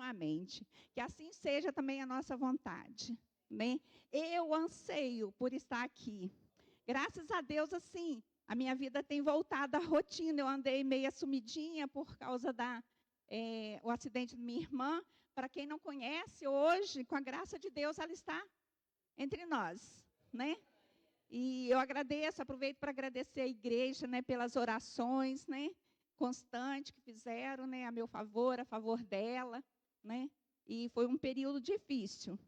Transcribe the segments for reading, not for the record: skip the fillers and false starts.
continuamente. Que assim seja também a nossa vontade, né? Eu anseio por estar aqui. Graças a Deus, assim, a minha vida tem voltado à rotina. Eu andei meio sumidinha por causa o acidente da minha irmã. Para quem não conhece, hoje, com a graça de Deus, ela está entre nós, né? E eu aproveito para agradecer a igreja, né, pelas orações, né, constantes que fizeram, né, a meu favor, a favor dela, né? E foi um período difícil,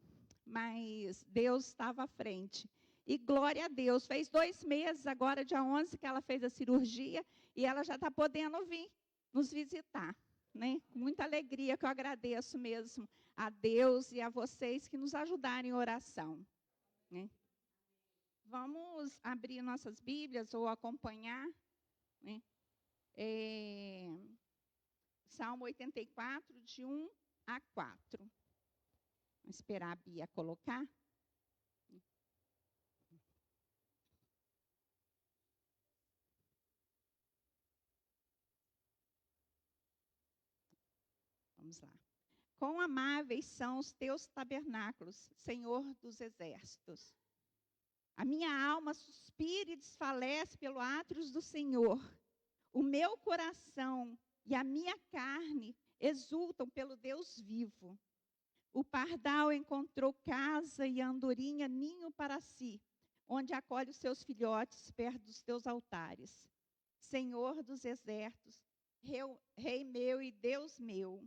mas Deus estava à frente. E glória a Deus, fez 2 meses, agora dia 11, que ela fez a cirurgia, e ela já está podendo vir nos visitar, né? Com muita alegria, que eu agradeço mesmo a Deus e a vocês que nos ajudaram em oração, né? Vamos abrir nossas Bíblias ou acompanhar, né? Salmo 84, de 1 a 4. Vamos esperar a Bia colocar. Vamos lá. Quão amáveis são os teus tabernáculos, Senhor dos exércitos. A minha alma suspira e desfalece pelo átrios do Senhor. O meu coração e a minha carne exultam pelo Deus vivo. O pardal encontrou casa e a andorinha ninho para si, onde acolhe os seus filhotes perto dos teus altares. Senhor dos exércitos, Rei meu e Deus meu.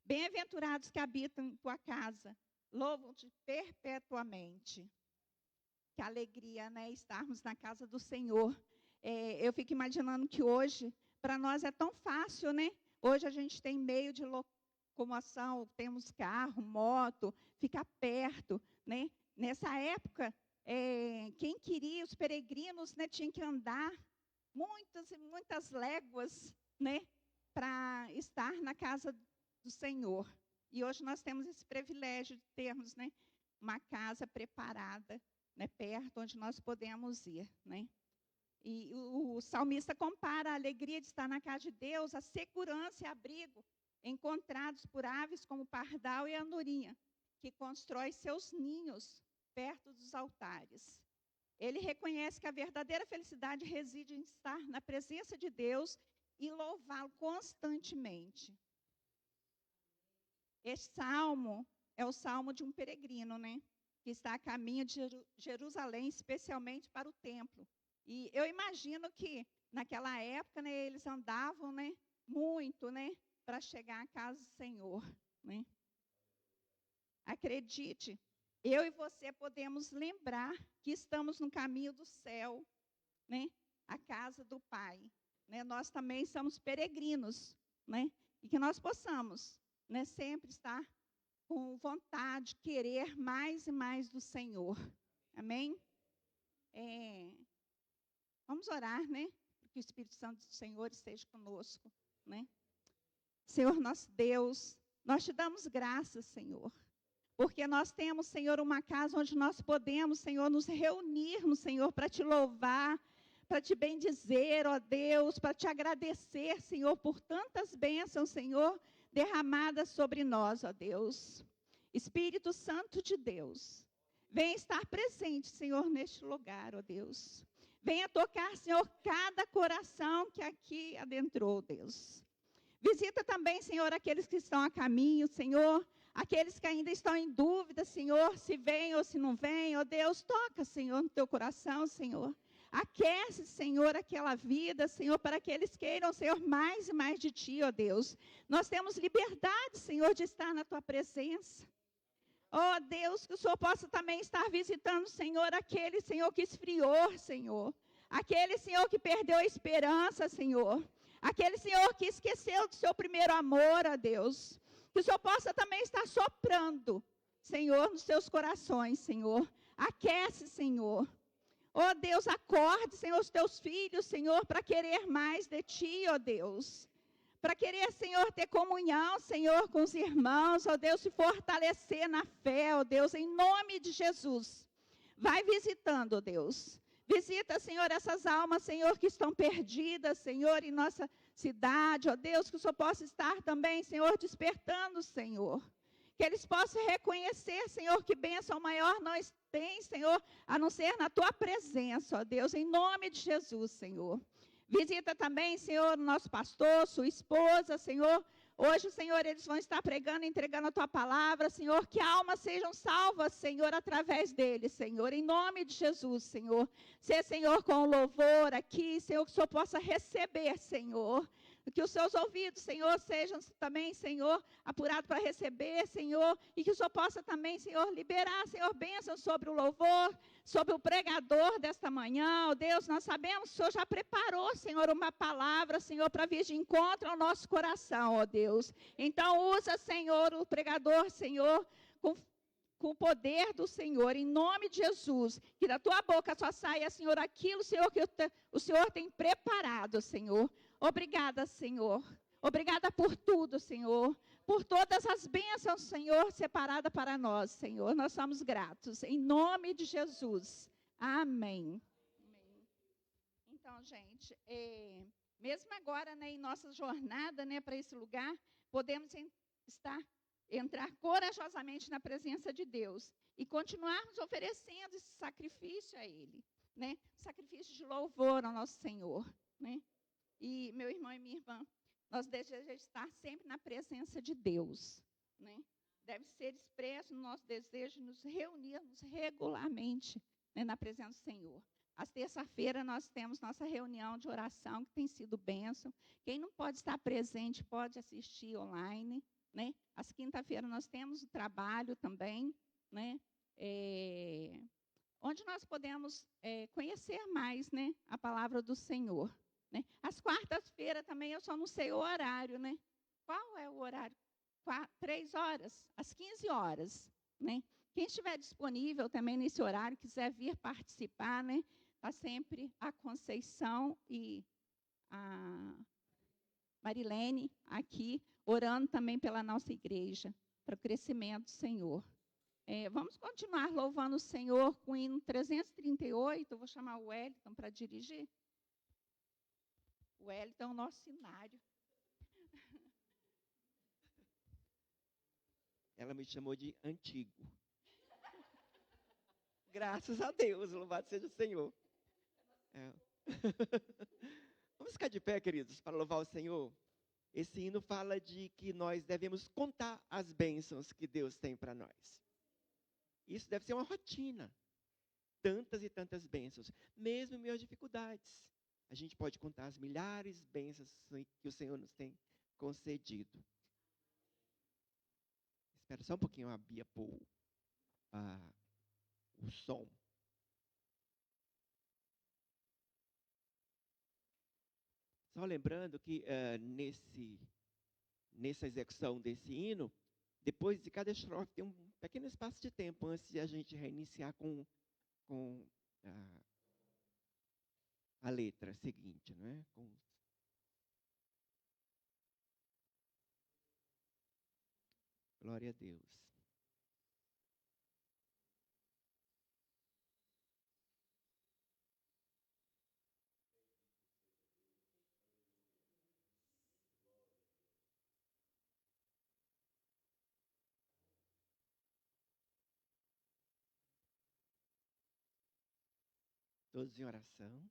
Bem-aventurados que habitam em tua casa, louvam-te perpetuamente. Que alegria, né, estarmos na casa do Senhor. Eu fico imaginando que hoje, para nós é tão fácil, né? Hoje a gente tem meio de locomoção, temos carro, moto, fica perto, né? Nessa época, quem queria, os peregrinos, né, tinham que andar muitas e muitas léguas, né, para estar na casa do Senhor. E hoje nós temos esse privilégio de termos, né, uma casa preparada, né, perto onde nós podemos ir, né? E o salmista compara a alegria de estar na casa de Deus, a segurança e abrigo encontrados por aves como o pardal e a andorinha, que constrói seus ninhos perto dos altares. Ele reconhece que a verdadeira felicidade reside em estar na presença de Deus e louvá-lo constantemente. Este salmo é o salmo de um peregrino, né? Que está a caminho de Jerusalém, especialmente para o templo. E eu imagino que, naquela época, né, eles andavam, né, muito, né, para chegar à casa do Senhor, né? Acredite, eu e você podemos lembrar que estamos no caminho do céu, né, a casa do Pai. Né? Nós também somos peregrinos, né? E que nós possamos, né, sempre estar com vontade, querer mais e mais do Senhor. Amém? Vamos orar, né? Para que o Espírito Santo do Senhor esteja conosco, né? Senhor nosso Deus, nós te damos graças, Senhor. Porque nós temos, Senhor, uma casa onde nós podemos, Senhor, nos reunirmos, Senhor, para te louvar, para te bendizer, ó Deus, para te agradecer, Senhor, por tantas bênçãos, Senhor, derramadas sobre nós, ó Deus. Espírito Santo de Deus, venha estar presente, Senhor, neste lugar, ó Deus. Venha tocar, Senhor, cada coração que aqui adentrou, Deus. Visita também, Senhor, aqueles que estão a caminho, Senhor, aqueles que ainda estão em dúvida, Senhor, se vem ou se não vem, ó Deus, toca, Senhor, no teu coração, Senhor. Aquece, Senhor, aquela vida, Senhor, para que eles queiram, Senhor, mais e mais de Ti, ó Deus. Nós temos liberdade, Senhor, de estar na Tua presença. Ó Deus, que o Senhor possa também estar visitando, Senhor, aquele, Senhor, que esfriou, Senhor. Aquele, Senhor, que perdeu a esperança, Senhor. Aquele, Senhor, que esqueceu do seu primeiro amor, ó Deus. Que o Senhor possa também estar soprando, Senhor, nos seus corações, Senhor. Aquece, Senhor. Ó Deus, acorde, Senhor, os teus filhos, Senhor, para querer mais de Ti, ó Deus. Para querer, Senhor, ter comunhão, Senhor, com os irmãos, ó Deus, se fortalecer na fé, ó Deus, em nome de Jesus. Vai visitando, ó Deus. Visita, Senhor, essas almas, Senhor, que estão perdidas, Senhor, em nossa cidade, ó Deus, que o Senhor possa estar também, Senhor, despertando, Senhor. Que eles possam reconhecer, Senhor, que bênção maior nós tem, Senhor, a não ser na tua presença, ó Deus, em nome de Jesus, Senhor. Visita também, Senhor, o nosso pastor, sua esposa, Senhor. Hoje, Senhor, eles vão estar pregando, entregando a tua palavra, Senhor, que almas sejam salvas, Senhor, através deles, Senhor, em nome de Jesus, Senhor. Ser, Senhor, com louvor aqui, Senhor, que o Senhor possa receber, Senhor. Que os seus ouvidos, Senhor, sejam também, Senhor, apurados para receber, Senhor, e que o Senhor possa também, Senhor, liberar, Senhor, bênçãos sobre o louvor, sobre o pregador desta manhã, ó Deus, nós sabemos que o Senhor já preparou, Senhor, uma palavra, Senhor, para vir de encontro ao nosso coração, ó Deus. Então, usa, Senhor, o pregador, Senhor, com o poder do Senhor, em nome de Jesus, que da tua boca só saia, Senhor, aquilo, Senhor, que o Senhor tem preparado, Senhor. Obrigada, Senhor. Obrigada por tudo, Senhor. Por todas as bênçãos, Senhor, separadas para nós, Senhor. Nós somos gratos, em nome de Jesus. Amém. Então, gente, mesmo agora, né, em nossa jornada, né, para esse lugar, podemos entrar corajosamente na presença de Deus e continuarmos oferecendo esse sacrifício a Ele, né? Sacrifício de louvor ao nosso Senhor, né? E meu irmão e minha irmã, nós desejamos estar sempre na presença de Deus, né? Deve ser expresso no nosso desejo de nos reunirmos regularmente, né, na presença do Senhor. Às terça-feira nós temos nossa reunião de oração, que tem sido bênção. Quem não pode estar presente pode assistir online, né? Às quinta-feiras nós temos o trabalho também, né? Onde nós podemos conhecer mais, né, a palavra do Senhor. Né? Às quartas-feiras também, eu só não sei o horário, né? Qual é o horário? 3 horas? Às 15 horas, né? Quem estiver disponível também nesse horário, quiser vir participar, né? Está sempre a Conceição e a Marilene aqui, orando também pela nossa igreja, para o crescimento do Senhor. Vamos continuar louvando o Senhor com o hino 338, eu vou chamar o Wellington para dirigir. O Wellington é o nosso cenário. Ela me chamou de antigo. Graças a Deus, louvado seja o Senhor. Vamos ficar de pé, queridos, para louvar o Senhor. Esse hino fala de que nós devemos contar as bênçãos que Deus tem para nós. Isso deve ser uma rotina. Tantas e tantas bênçãos, mesmo em meio às dificuldades. A gente pode contar as milhares de bênçãos que o Senhor nos tem concedido. Espera só um pouquinho a Bia pôr o som. Só lembrando que nessa execução desse hino, depois de cada estrofe tem um pequeno espaço de tempo antes de a gente reiniciar com a letra seguinte, não é? Glória a Deus. Todos em oração.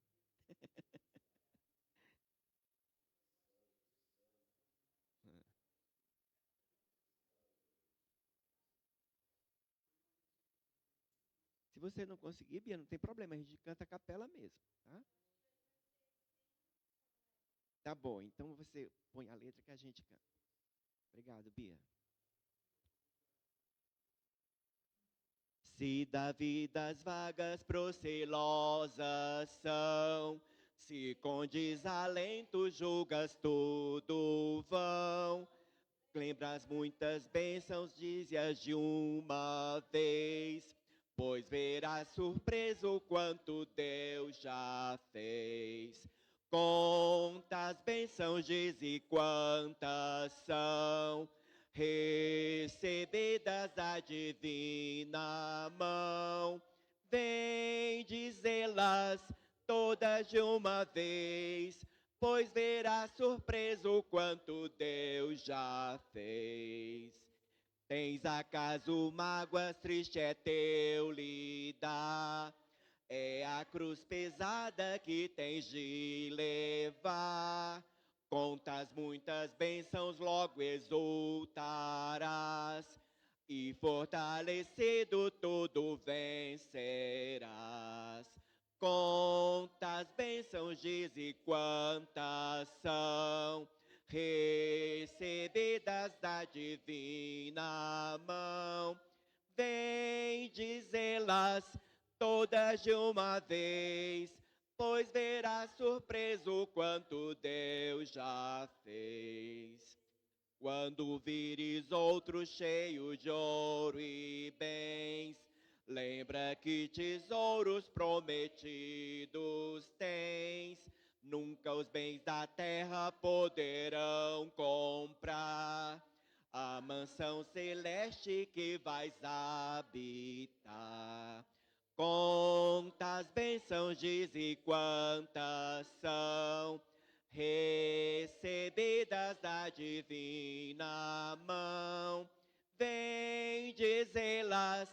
Se você não conseguir, Bia, não tem problema, a gente canta a capela mesmo, tá? Tá bom, então você põe a letra que a gente canta. Obrigado, Bia. Se da vida as vagas procelosas são, se com desalento julgas tudo vão, lembras muitas bênçãos, dize-as de uma vez, pois verás surpreso o quanto Deus já fez. Conta as bênçãos, dize quantas são, recebidas da divina mão. Vem dizê-las todas de uma vez, pois verás surpreso quanto Deus já fez. Tens acaso mágoas, triste é teu lidar, é a cruz pesada que tens de levar. Contas muitas bênçãos, logo exultarás, e fortalecido tudo vencerás. Contas bênçãos, diz, e quantas são recebidas da divina mão. Vem dizê-las todas de uma vez, pois verás surpreso quanto Deus já fez. Quando vires outro cheio de ouro e bens, lembra que tesouros prometidos tens. Nunca os bens da terra poderão comprar a mansão celeste que vais habitar. Quantas bênçãos, diz, e quantas são recebidas da divina mão. Vem dizê-las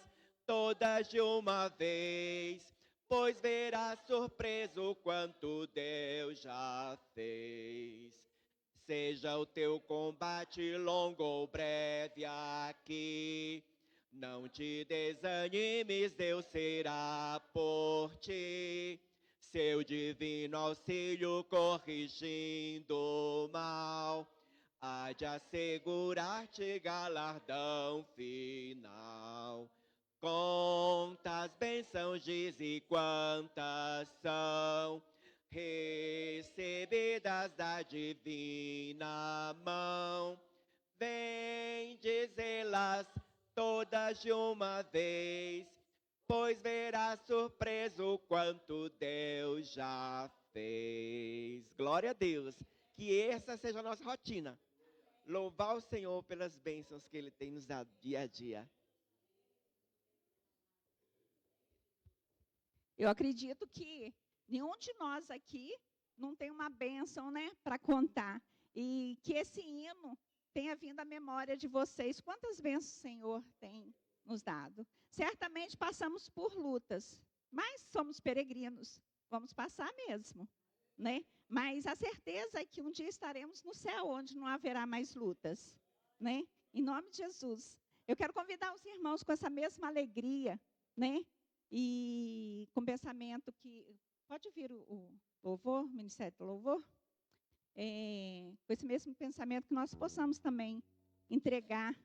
todas de uma vez, pois verás surpreso quanto Deus já fez. Seja o teu combate longo ou breve aqui, não te desanimes, Deus será por ti. Seu divino auxílio corrigindo o mal, há de assegurar-te galardão final. Quantas bênçãos, diz, e quantas são recebidas da divina mão. Vem dizê-las todas de uma vez, pois verás surpreso quanto Deus já fez. Glória a Deus. Que essa seja a nossa rotina. Louvar o Senhor pelas bênçãos que Ele tem nos dado dia a dia. Eu acredito que nenhum de nós aqui não tem uma bênção, né, para contar. E que esse hino tenha vindo à memória de vocês. Quantas bênçãos o Senhor tem nos dado? Certamente passamos por lutas, mas somos peregrinos. Vamos passar mesmo, né? Mas a certeza é que um dia estaremos no céu, onde não haverá mais lutas, né? Em nome de Jesus. Eu quero convidar os irmãos com essa mesma alegria, né? E com pensamento que... Pode vir o louvor, o Ministério do Louvor? Com esse mesmo pensamento que nós possamos também entregar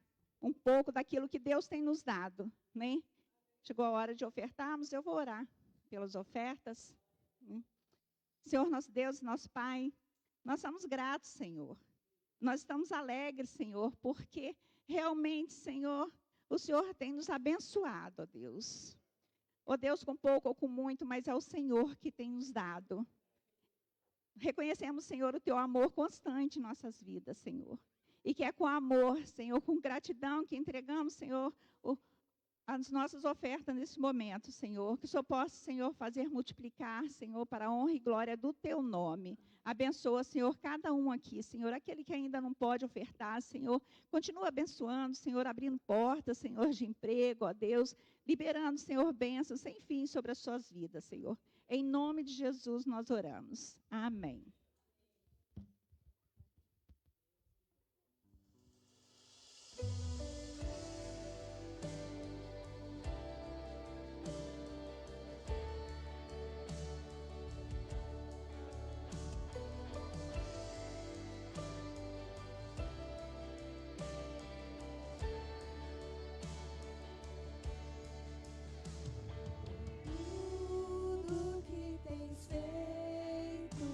um pouco daquilo que Deus tem nos dado, né? Chegou a hora de ofertarmos, eu vou orar pelas ofertas. Senhor, nosso Deus, nosso Pai, nós somos gratos, Senhor. Nós estamos alegres, Senhor, porque realmente, Senhor, o Senhor tem nos abençoado, ó Deus. Ó Deus, com pouco ou com muito, mas é o Senhor que tem nos dado. Reconhecemos, Senhor, o Teu amor constante em nossas vidas, Senhor. E que é com amor, Senhor, com gratidão que entregamos, Senhor, as nossas ofertas nesse momento, Senhor. Que o Senhor possa, Senhor, fazer multiplicar, Senhor, para a honra e glória do Teu nome. Abençoa, Senhor, cada um aqui, Senhor. Aquele que ainda não pode ofertar, Senhor, continua abençoando, Senhor, abrindo portas, Senhor, de emprego, ó Deus. Liberando, Senhor, bênçãos sem fim sobre as suas vidas, Senhor. Em nome de Jesus nós oramos. Amém. Tudo que tens feito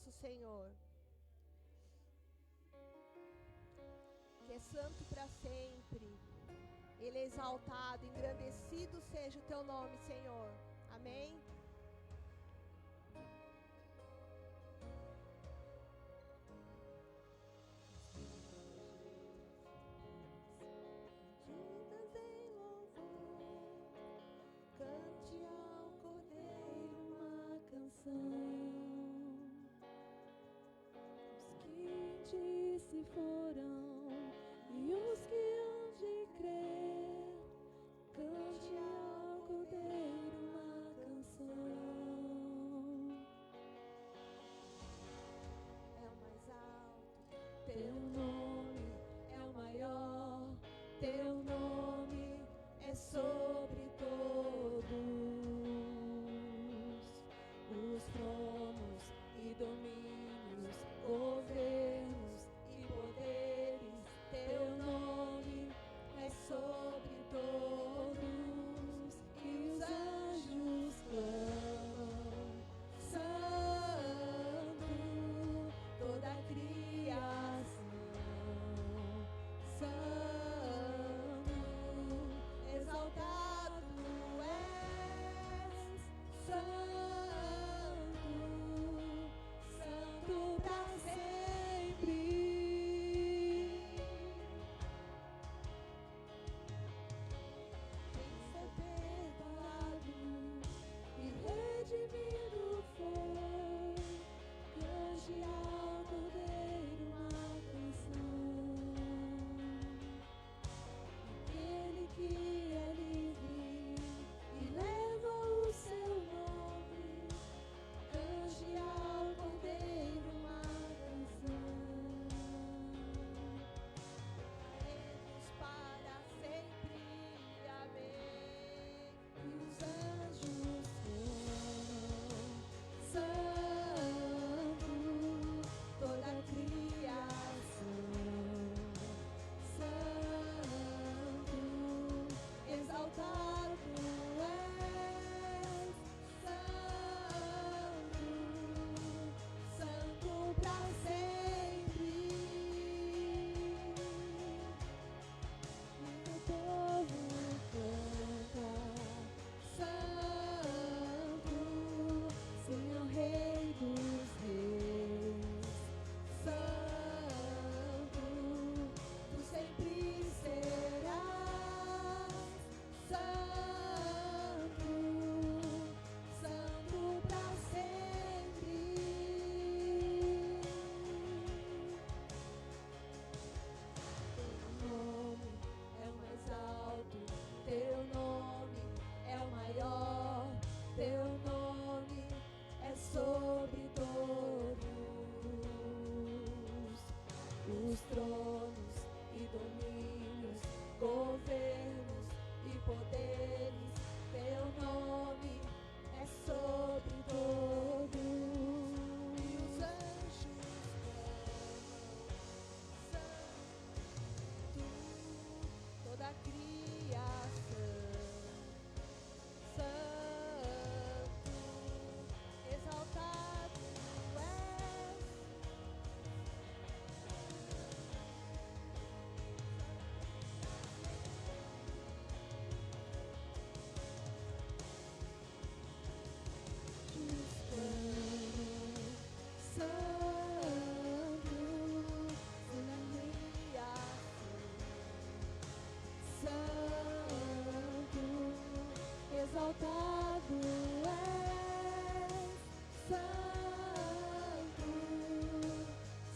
nosso Senhor, que é santo para sempre. Ele é exaltado, engrandecido seja o teu nome, Senhor. Amém? Juntas em louvor, cante ao Cordeiro uma canção. Os que em ti se foram e os que hão de crer, cante ao Cordeiro uma canção. É o mais alto, teu nome é o maior, teu nome é sobre todos os tronos e domínios, governos e poderes. Teu nome é sobre todos, e os anjos clamam: Santo, toda a criação. Santo, exaltado és. Santo, santo pra sempre. Quem ser perdoado e redimido foi, cante ao Cordeiro uma canção. Aquele que é livre e leva o seu nome, cante ao Cordeiro uma canção. Caemos para sempre, amém. E os anjos clamam: Santo, toda a criação. Santo, exaltado és. Santo, santo pra sempre. E o povo canta: Santo, Senhor Rei dos Reis. Santo, tu sempre serás. Santo, santo pra sempre. Teu nome é o mais alto, teu nome é o maior, teu nome é sobre todos os tronos e domínios, governos e poderes. Teu nome é sobre todos, e os anjos clamam: Santo, toda a criação. Santo, exaltado és. Exaltado és. Santo,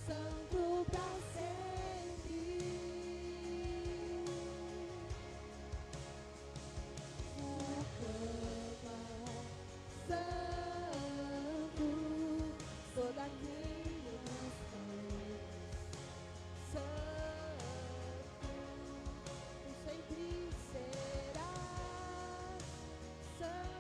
santo pra sempre. Canta: Santo, toda a criação. Santo, tu sempre serás. Santo,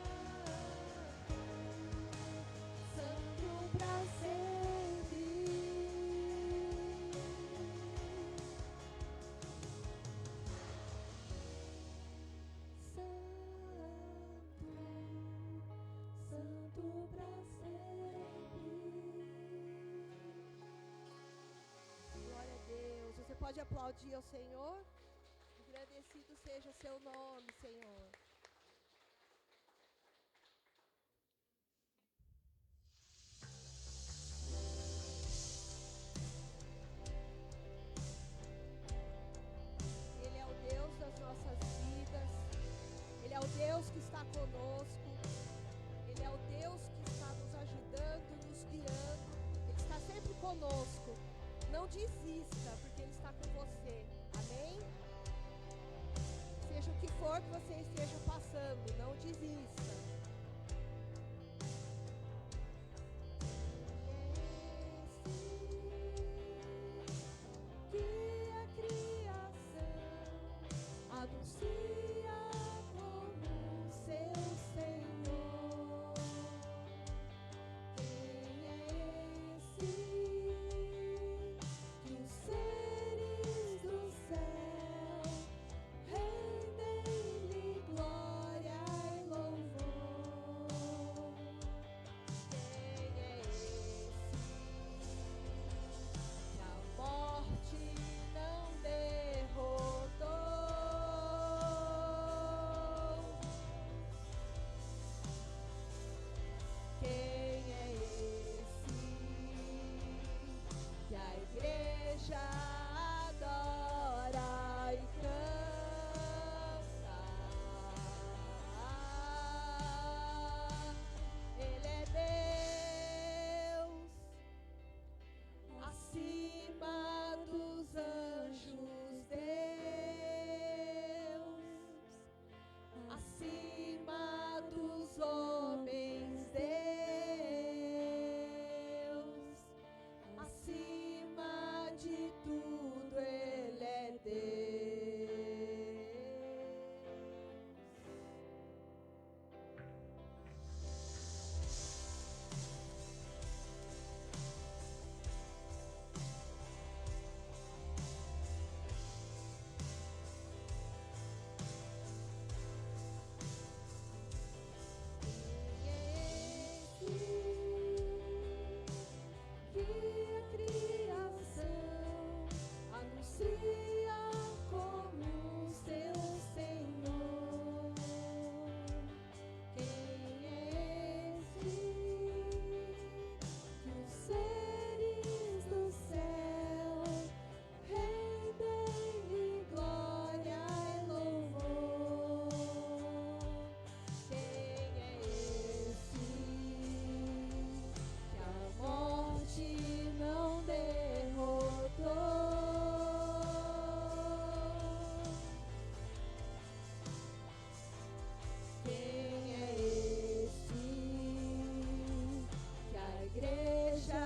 pode aplaudir ao Senhor? Agradecido seja o seu nome, Senhor. Ele é o Deus das nossas vidas. Ele é o Deus que está conosco. Ele é o Deus que está nos ajudando, nos guiando. Ele está sempre conosco. Não desista, porque Ele está com você. Amém? Seja o que for que você esteja passando, não desista. Que a criação anuncia como seu Senhor. Quem é esse que os seres do céu rendem-lhe glória e louvor? Quem é esse que a morte não derrotou? Quem é esse que a igreja adora e canta? Ele é Deus acima dos anjos, Deus acima dos homens, Deus acima de tudo, Ele é Deus. Quem é esse que a criação anuncia como seu Senhor? Quem é esse que os seres do céu rendem-lhe glória e louvor? Quem é esse que a morte não derrotou? Quem é esse que a igreja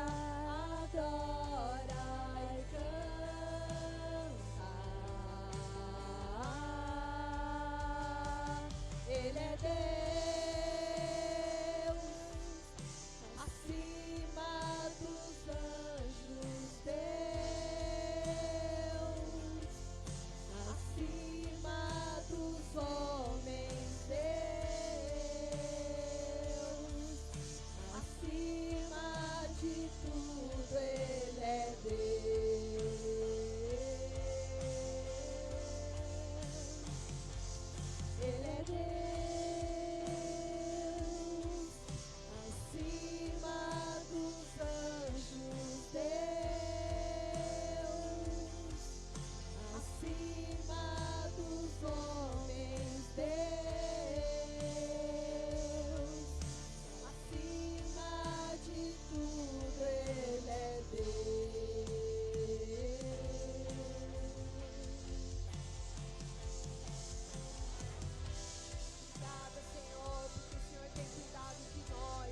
adora e canta? Ele é Deus acima dos anjos, Deus acima dos homens, Deus acima de tudo, Ele é Deus. Ele é Deus acima dos anjos, Deus acima dos homens, Deus acima de tudo, Ele é Deus. Obrigada, Senhor, porque o Senhor tem cuidado de nós,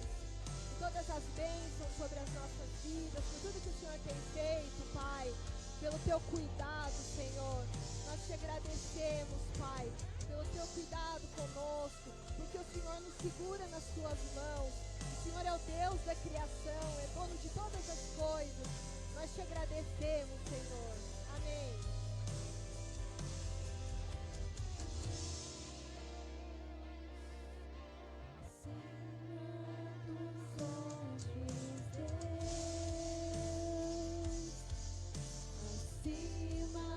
de todas as bênçãos sobre as nossas vidas, por tudo que o Senhor tem feito, Pai, pelo teu cuidado, Senhor. Nós te agradecemos, Pai, pelo teu cuidado conosco, porque o Senhor nos segura nas tuas mãos. O Senhor é o Deus da criação, é dono de todas as coisas. Nós te agradecemos, Senhor. Amém. Acima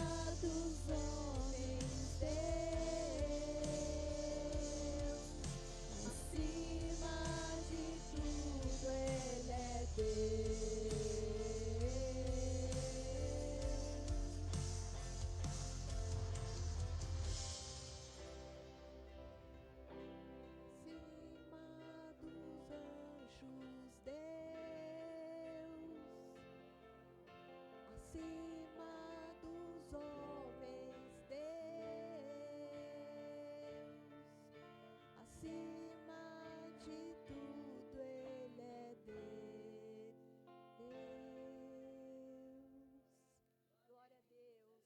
acima dos homens, Deus, acima de tudo Ele é Deus. Glória a Deus.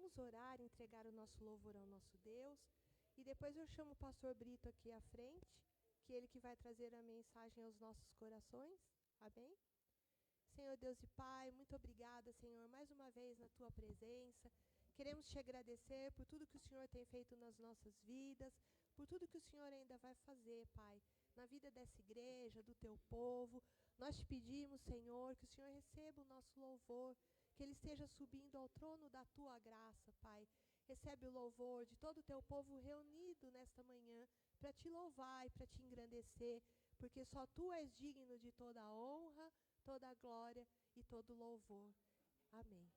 vamos orar, entregar o nosso louvor ao nosso Deus. E depois eu chamo o pastor Brito aqui à frente, que ele que vai trazer a mensagem aos nossos corações. Amém? Senhor Deus e Pai, muito obrigada, Senhor, mais uma vez na Tua presença. Queremos Te agradecer por tudo que o Senhor tem feito nas nossas vidas, por tudo que o Senhor ainda vai fazer, Pai, na vida dessa igreja, do Teu povo. Nós Te pedimos, Senhor, que o Senhor receba o nosso louvor, que ele esteja subindo ao trono da Tua graça, Pai. Recebe o louvor de todo o Teu povo reunido nesta manhã para Te louvar e para Te engrandecer, porque só Tu és digno de toda a honra, toda a glória e todo o louvor. Amém.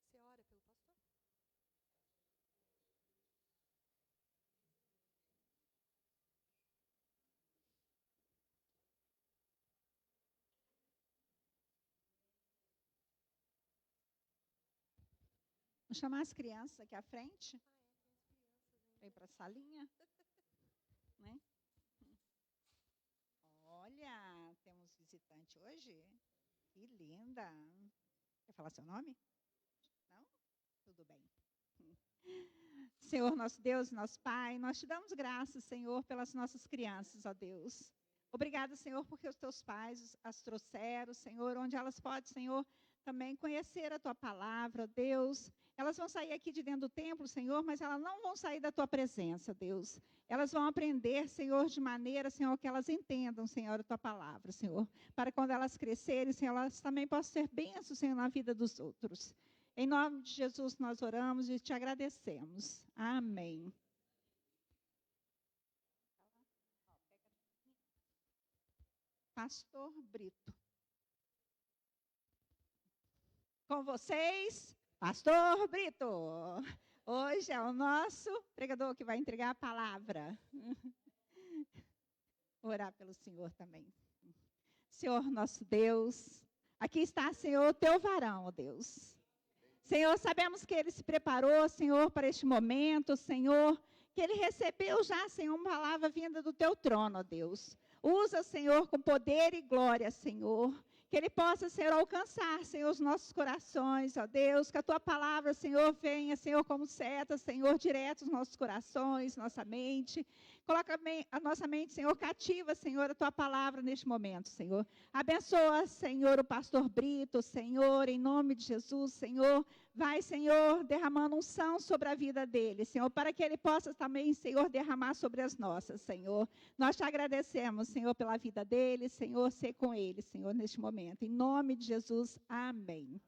Você ora pelo pastor? Vou chamar as crianças aqui à frente, para ir para a salinha. Né? Olha, temos visitante hoje. Que linda. Quer falar seu nome? Não? Tudo bem. Senhor, nosso Deus, nosso Pai, nós te damos graças, Senhor, pelas nossas crianças, ó Deus. Obrigada, Senhor, porque os teus pais as trouxeram, Senhor, onde elas podem, Senhor, também conhecer a tua palavra, ó Deus. Elas vão sair aqui de dentro do templo, Senhor, mas elas não vão sair da tua presença, Deus. Elas vão aprender, Senhor, de maneira, Senhor, que elas entendam, Senhor, a tua palavra, Senhor. Para quando elas crescerem, Senhor, elas também possam ser bênçãos, Senhor, na vida dos outros. Em nome de Jesus nós oramos e te agradecemos. Amém. Pastor Brito. Com vocês, Pastor Brito. Hoje é o nosso pregador que vai entregar a palavra. Orar pelo Senhor também. Senhor nosso Deus, aqui está, Senhor, o teu varão, ó Deus. Senhor, sabemos que ele se preparou, Senhor, para este momento, Senhor, que ele recebeu já, Senhor, uma palavra vinda do teu trono, ó Deus. Usa, Senhor, com poder e glória, Senhor. Que ele possa, Senhor, alcançar, Senhor, os nossos corações, ó Deus. Que a tua palavra, Senhor, venha, Senhor, como seta, Senhor, direto aos nossos corações, nossa mente. Coloca a nossa mente, Senhor, cativa, Senhor, a tua palavra neste momento, Senhor. Abençoa, Senhor, o pastor Brito, Senhor, em nome de Jesus, Senhor. Vai, Senhor, derramando unção sobre a vida dele, Senhor, para que ele possa também, Senhor, derramar sobre as nossas, Senhor. Nós te agradecemos, Senhor, pela vida dele, Senhor, ser com ele, Senhor, neste momento. Em nome de Jesus, amém.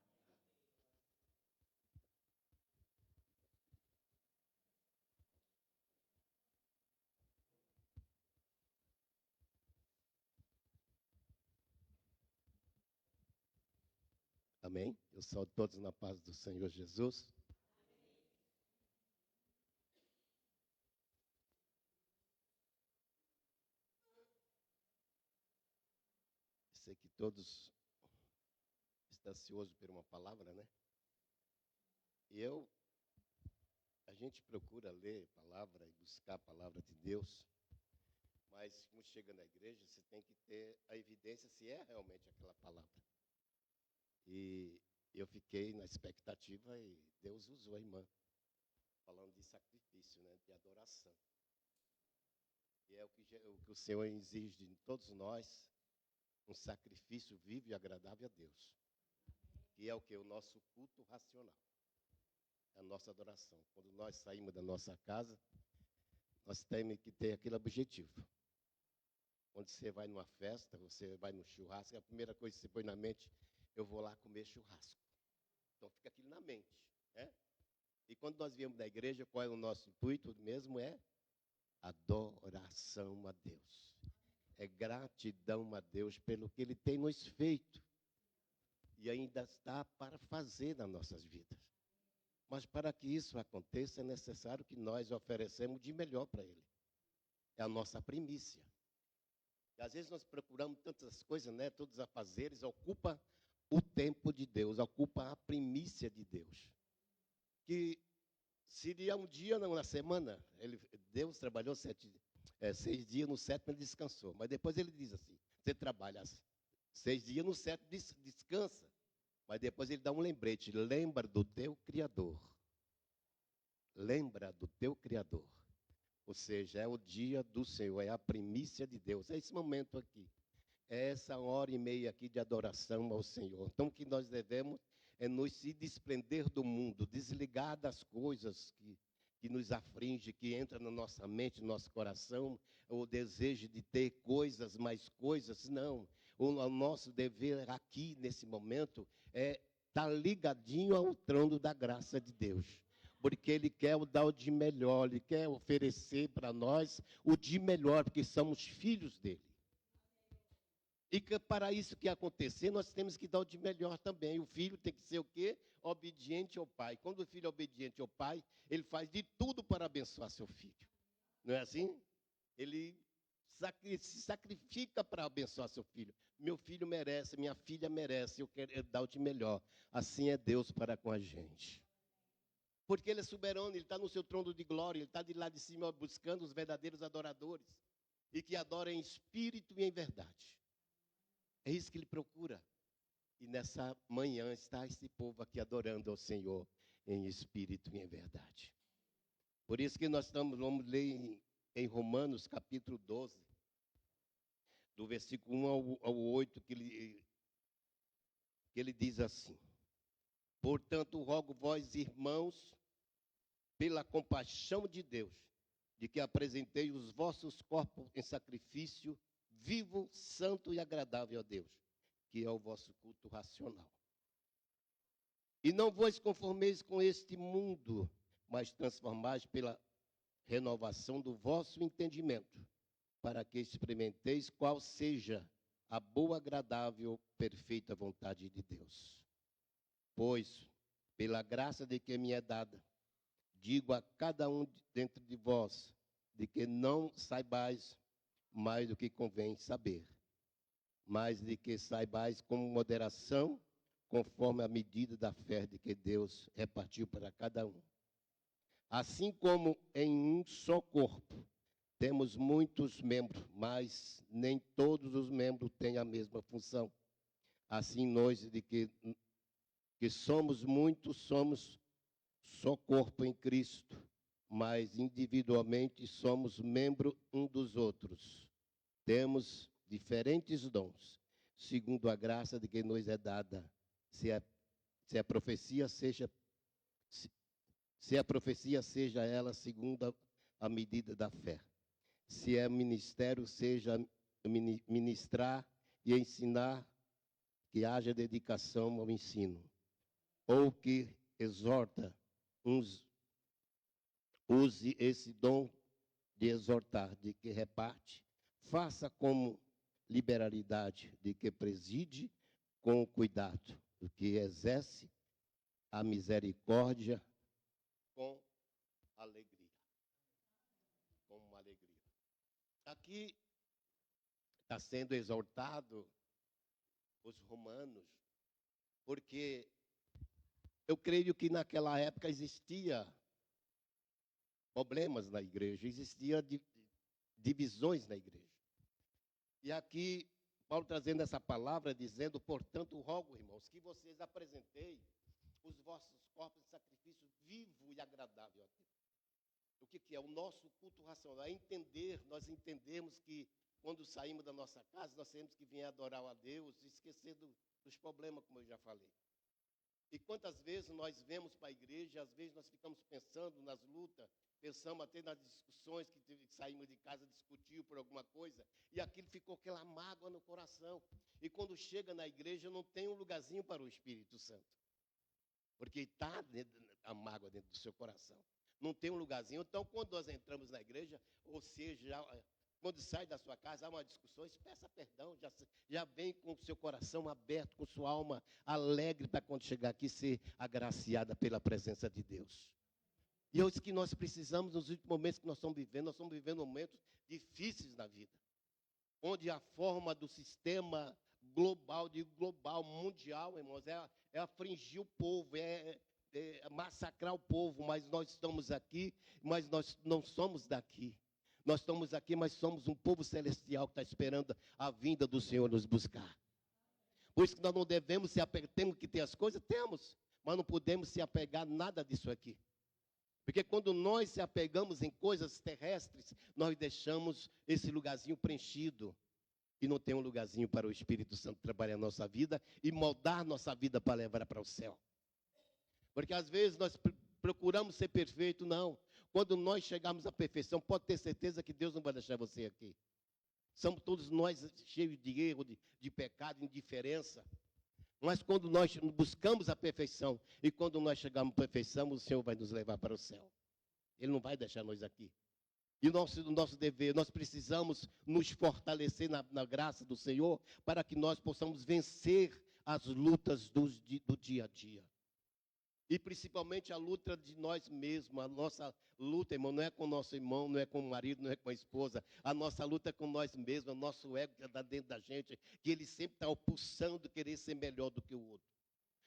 Amém? Eu saúdo todos na paz do Senhor Jesus. Sei que todos estão ansiosos por uma palavra, né? E a gente procura ler a palavra e buscar a palavra de Deus, mas quando chega na igreja, você tem que ter a evidência se é realmente aquela palavra. E eu fiquei na expectativa e Deus usou a irmã, falando de sacrifício, né, de adoração. E é o que o Senhor exige de todos nós, um sacrifício vivo e agradável a Deus. Que é o que? O nosso culto racional. É a nossa adoração. Quando nós saímos da nossa casa, nós temos que ter aquele objetivo. Quando você vai numa festa, você vai no churrasco, a primeira coisa que você põe na mente, eu vou lá comer churrasco. Então fica aquilo na mente, né? E quando nós viemos da igreja, qual é o nosso intuito mesmo? É adoração a Deus. É gratidão a Deus pelo que Ele tem nos feito. E ainda está para fazer nas nossas vidas. Mas para que isso aconteça, é necessário que nós oferecemos de melhor para Ele. É a nossa primícia. E às vezes nós procuramos tantas coisas, né? Todos os afazeres, ocupa o tempo de Deus, ocupa a primícia de Deus. Que seria um dia na semana, Deus trabalhou 6 dias, no 7º ele descansou. Mas depois ele diz assim, você trabalha 6 dias, no 7º descansa. Mas depois ele dá um lembrete: lembra do teu Criador. Lembra do teu Criador. Ou seja, é o dia do Senhor, é a primícia de Deus. É esse momento aqui. É essa hora e meia aqui de adoração ao Senhor. Então, o que nós devemos é nos se desprender do mundo, desligar das coisas que nos aflige, que entra na nossa mente, no nosso coração, o desejo de ter coisas, mais coisas. Não. O nosso dever aqui, nesse momento, é estar ligadinho ao trono da graça de Deus. Porque Ele quer dar o de melhor, Ele quer oferecer para nós o de melhor, porque somos filhos dEle. E que para isso que acontecer, nós temos que dar o de melhor também. O filho tem que ser o quê? Obediente ao pai. Quando o filho é obediente ao pai, ele faz de tudo para abençoar seu filho. Não é assim? Ele se sacrifica para abençoar seu filho. Meu filho merece, minha filha merece, eu quero dar o de melhor. Assim é Deus para com a gente. Porque Ele é soberano, Ele está no seu trono de glória, Ele está de lá de cima buscando os verdadeiros adoradores. E que adoram em espírito e em verdade. É isso que Ele procura. E nessa manhã está esse povo aqui adorando ao Senhor em espírito e em verdade. Por isso que nós vamos ler em Romanos capítulo 12, do versículo 1 ao 8, que ele diz assim: portanto, rogo vós, irmãos, pela compaixão de Deus, de que apresentei os vossos corpos em sacrifício vivo, santo e agradável a Deus, que é o vosso culto racional. E não vos conformeis com este mundo, mas transformais pela renovação do vosso entendimento, para que experimenteis qual seja a boa, agradável, perfeita vontade de Deus. Pois, pela graça de que me é dada, digo a cada um dentro de vós, de que não saibais mais do que convém saber, mas de que saibais com moderação, conforme a medida da fé de que Deus repartiu para cada um. Assim como em um só corpo temos muitos membros, mas nem todos os membros têm a mesma função. Assim nós, de que somos muitos, somos só corpo em Cristo, mas individualmente somos membros um dos outros. Temos diferentes dons, segundo a graça de que nos é dada. Se a profecia seja ela segundo a medida da fé. Se é ministério, seja ministrar e ensinar, que haja dedicação ao ensino. Ou que exorta, use esse dom de exortar, de que reparte, faça como liberalidade, de que preside com cuidado, do que exerce a misericórdia com alegria. Com uma alegria. Aqui está sendo exortado os romanos, porque eu creio que naquela época existia problemas na igreja, existia divisões na igreja. E aqui, Paulo trazendo essa palavra, dizendo, portanto, rogo, irmãos, que vocês apresentem os vossos corpos de sacrifício vivo e agradável a Deus. O que é? O nosso culto racional. É entender, nós entendemos que quando saímos da nossa casa, nós temos que vir adorar a Deus e esquecer dos problemas, como eu já falei. E quantas vezes nós vemos para a igreja, às vezes nós ficamos pensando nas lutas, pensamos até nas discussões que saímos de casa, discutiu por alguma coisa, e aquilo ficou aquela mágoa no coração. E quando chega na igreja, não tem um lugarzinho para o Espírito Santo. Porque está a mágoa dentro do seu coração. Não tem um lugarzinho. Então, quando nós entramos na igreja, ou seja, quando sai da sua casa, há uma discussão, peça perdão, já vem com o seu coração aberto, com sua alma alegre, para quando chegar aqui ser agraciada pela presença de Deus. E é isso que nós precisamos nos últimos momentos que nós estamos vivendo momentos difíceis na vida, onde a forma do sistema global, mundial, irmãos, é afligir o povo, é massacrar o povo, mas nós estamos aqui, mas nós não somos daqui. Nós estamos aqui, mas somos um povo celestial que está esperando a vinda do Senhor nos buscar. Por isso que nós não devemos se apegar. Temos que ter as coisas? Temos. Mas não podemos se apegar a nada disso aqui. Porque quando nós se apegamos em coisas terrestres, nós deixamos esse lugarzinho preenchido. E não tem um lugarzinho para o Espírito Santo trabalhar a nossa vida e moldar nossa vida para levar para o céu. Porque às vezes nós procuramos ser perfeito, não. Quando nós chegarmos à perfeição, pode ter certeza que Deus não vai deixar você aqui. Somos todos nós cheios de erro, de pecado, indiferença. Mas quando nós buscamos a perfeição e quando nós chegamos à perfeição, o Senhor vai nos levar para o céu. Ele não vai deixar nós aqui. E o nosso dever, nós precisamos nos fortalecer na graça do Senhor para que nós possamos vencer as lutas do dia a dia. E principalmente a luta de nós mesmos, a nossa luta, irmão, não é com o nosso irmão, não é com o marido, não é com a esposa. A nossa luta é com nós mesmos, o nosso ego que está dentro da gente, que ele sempre está pulsando querer ser melhor do que o outro.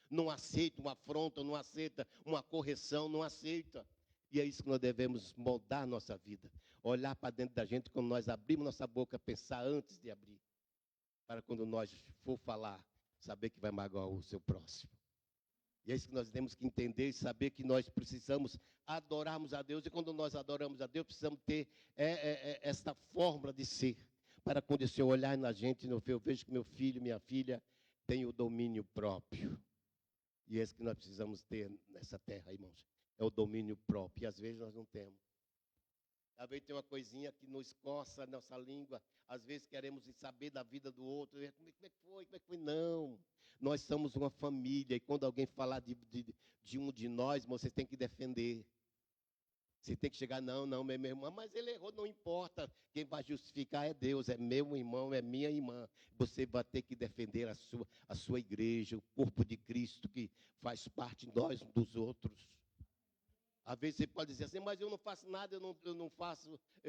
Não aceita uma afronta, não aceita uma correção, não aceita. E é isso que nós devemos moldar a nossa vida. Olhar para dentro da gente quando nós abrimos nossa boca, pensar antes de abrir. Para quando nós for falar, saber que vai magoar o seu próximo. E é isso que nós temos que entender e saber que nós precisamos adorarmos a Deus. E quando nós adoramos a Deus, precisamos ter esta fórmula de ser. Para quando o Senhor olhar na gente, eu vejo que meu filho, minha filha, tem o domínio próprio. E é isso que nós precisamos ter nessa terra, irmãos. É o domínio próprio. E às vezes nós não temos. Às vezes tem uma coisinha que nos coça a nossa língua. Às vezes queremos saber da vida do outro. Como é que foi? Como é que foi? Não. Nós somos uma família. E quando alguém falar de um de nós, você tem que defender. Você tem que chegar, não, meu irmão, mas ele errou, não importa. Quem vai justificar é Deus, é meu irmão, é minha irmã. Você vai ter que defender a sua igreja, o corpo de Cristo que faz parte de nós, um dos outros. Às vezes você pode dizer assim, mas eu não faço nada, eu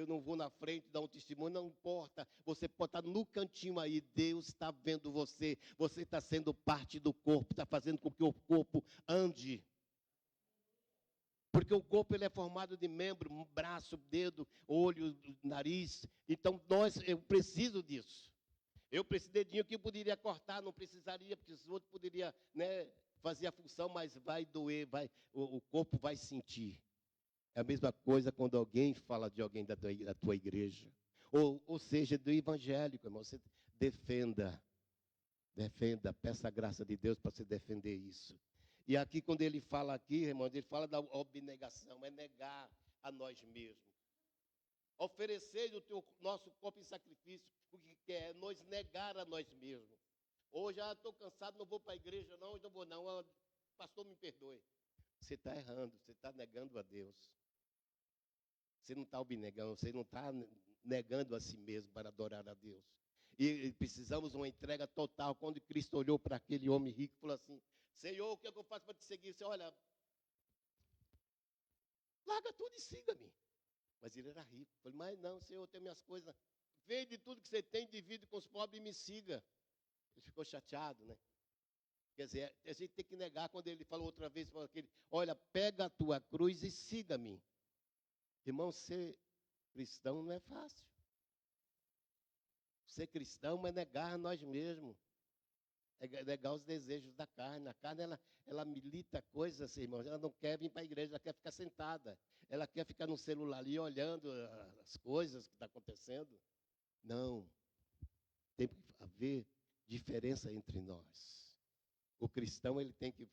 não vou na frente dar um testemunho, não importa. Você pode estar no cantinho aí, Deus está vendo você, você está sendo parte do corpo, está fazendo com que o corpo ande. Porque o corpo ele é formado de membro, um braço, dedo, olho, nariz. Então eu preciso disso. Eu preciso de dedinho que eu poderia cortar, não precisaria, porque os outros poderiam, fazer a função, mas vai doer, o corpo vai sentir. É a mesma coisa quando alguém fala de alguém da tua igreja. Ou seja, do evangélico, irmão. Você defenda, peça a graça de Deus para você defender isso. E aqui, quando ele fala aqui, irmão, ele fala da abnegação, é negar a nós mesmos. Oferecer o nosso corpo em sacrifício, o que quer é nos negar a nós mesmos. Hoje, estou cansado, não vou para a igreja, não, hoje não vou não, pastor, me perdoe. Você está errando, você está negando a Deus. Você não está abnegando, você não está negando a si mesmo para adorar a Deus. E precisamos uma entrega total. Quando Cristo olhou para aquele homem rico, falou assim, Senhor, o que eu faço para te seguir? Você olha, larga tudo e siga-me. Mas ele era rico. Falei, mas não, Senhor, eu tenho minhas coisas. Vende tudo que você tem, divide com os pobres e me siga. Ele ficou chateado, né? Quer dizer, a gente tem que negar. Quando ele falou outra vez, falou aquele, olha, pega a tua cruz e siga-me. Irmão, ser cristão não é fácil. Ser cristão é negar a nós mesmos. É negar os desejos da carne. A carne, ela milita coisas, assim, irmãos. Ela não quer vir para a igreja, ela quer ficar sentada. Ela quer ficar no celular ali, olhando as coisas que estão acontecendo. Não. Tem que haver diferença entre nós. O cristão, ele tem que...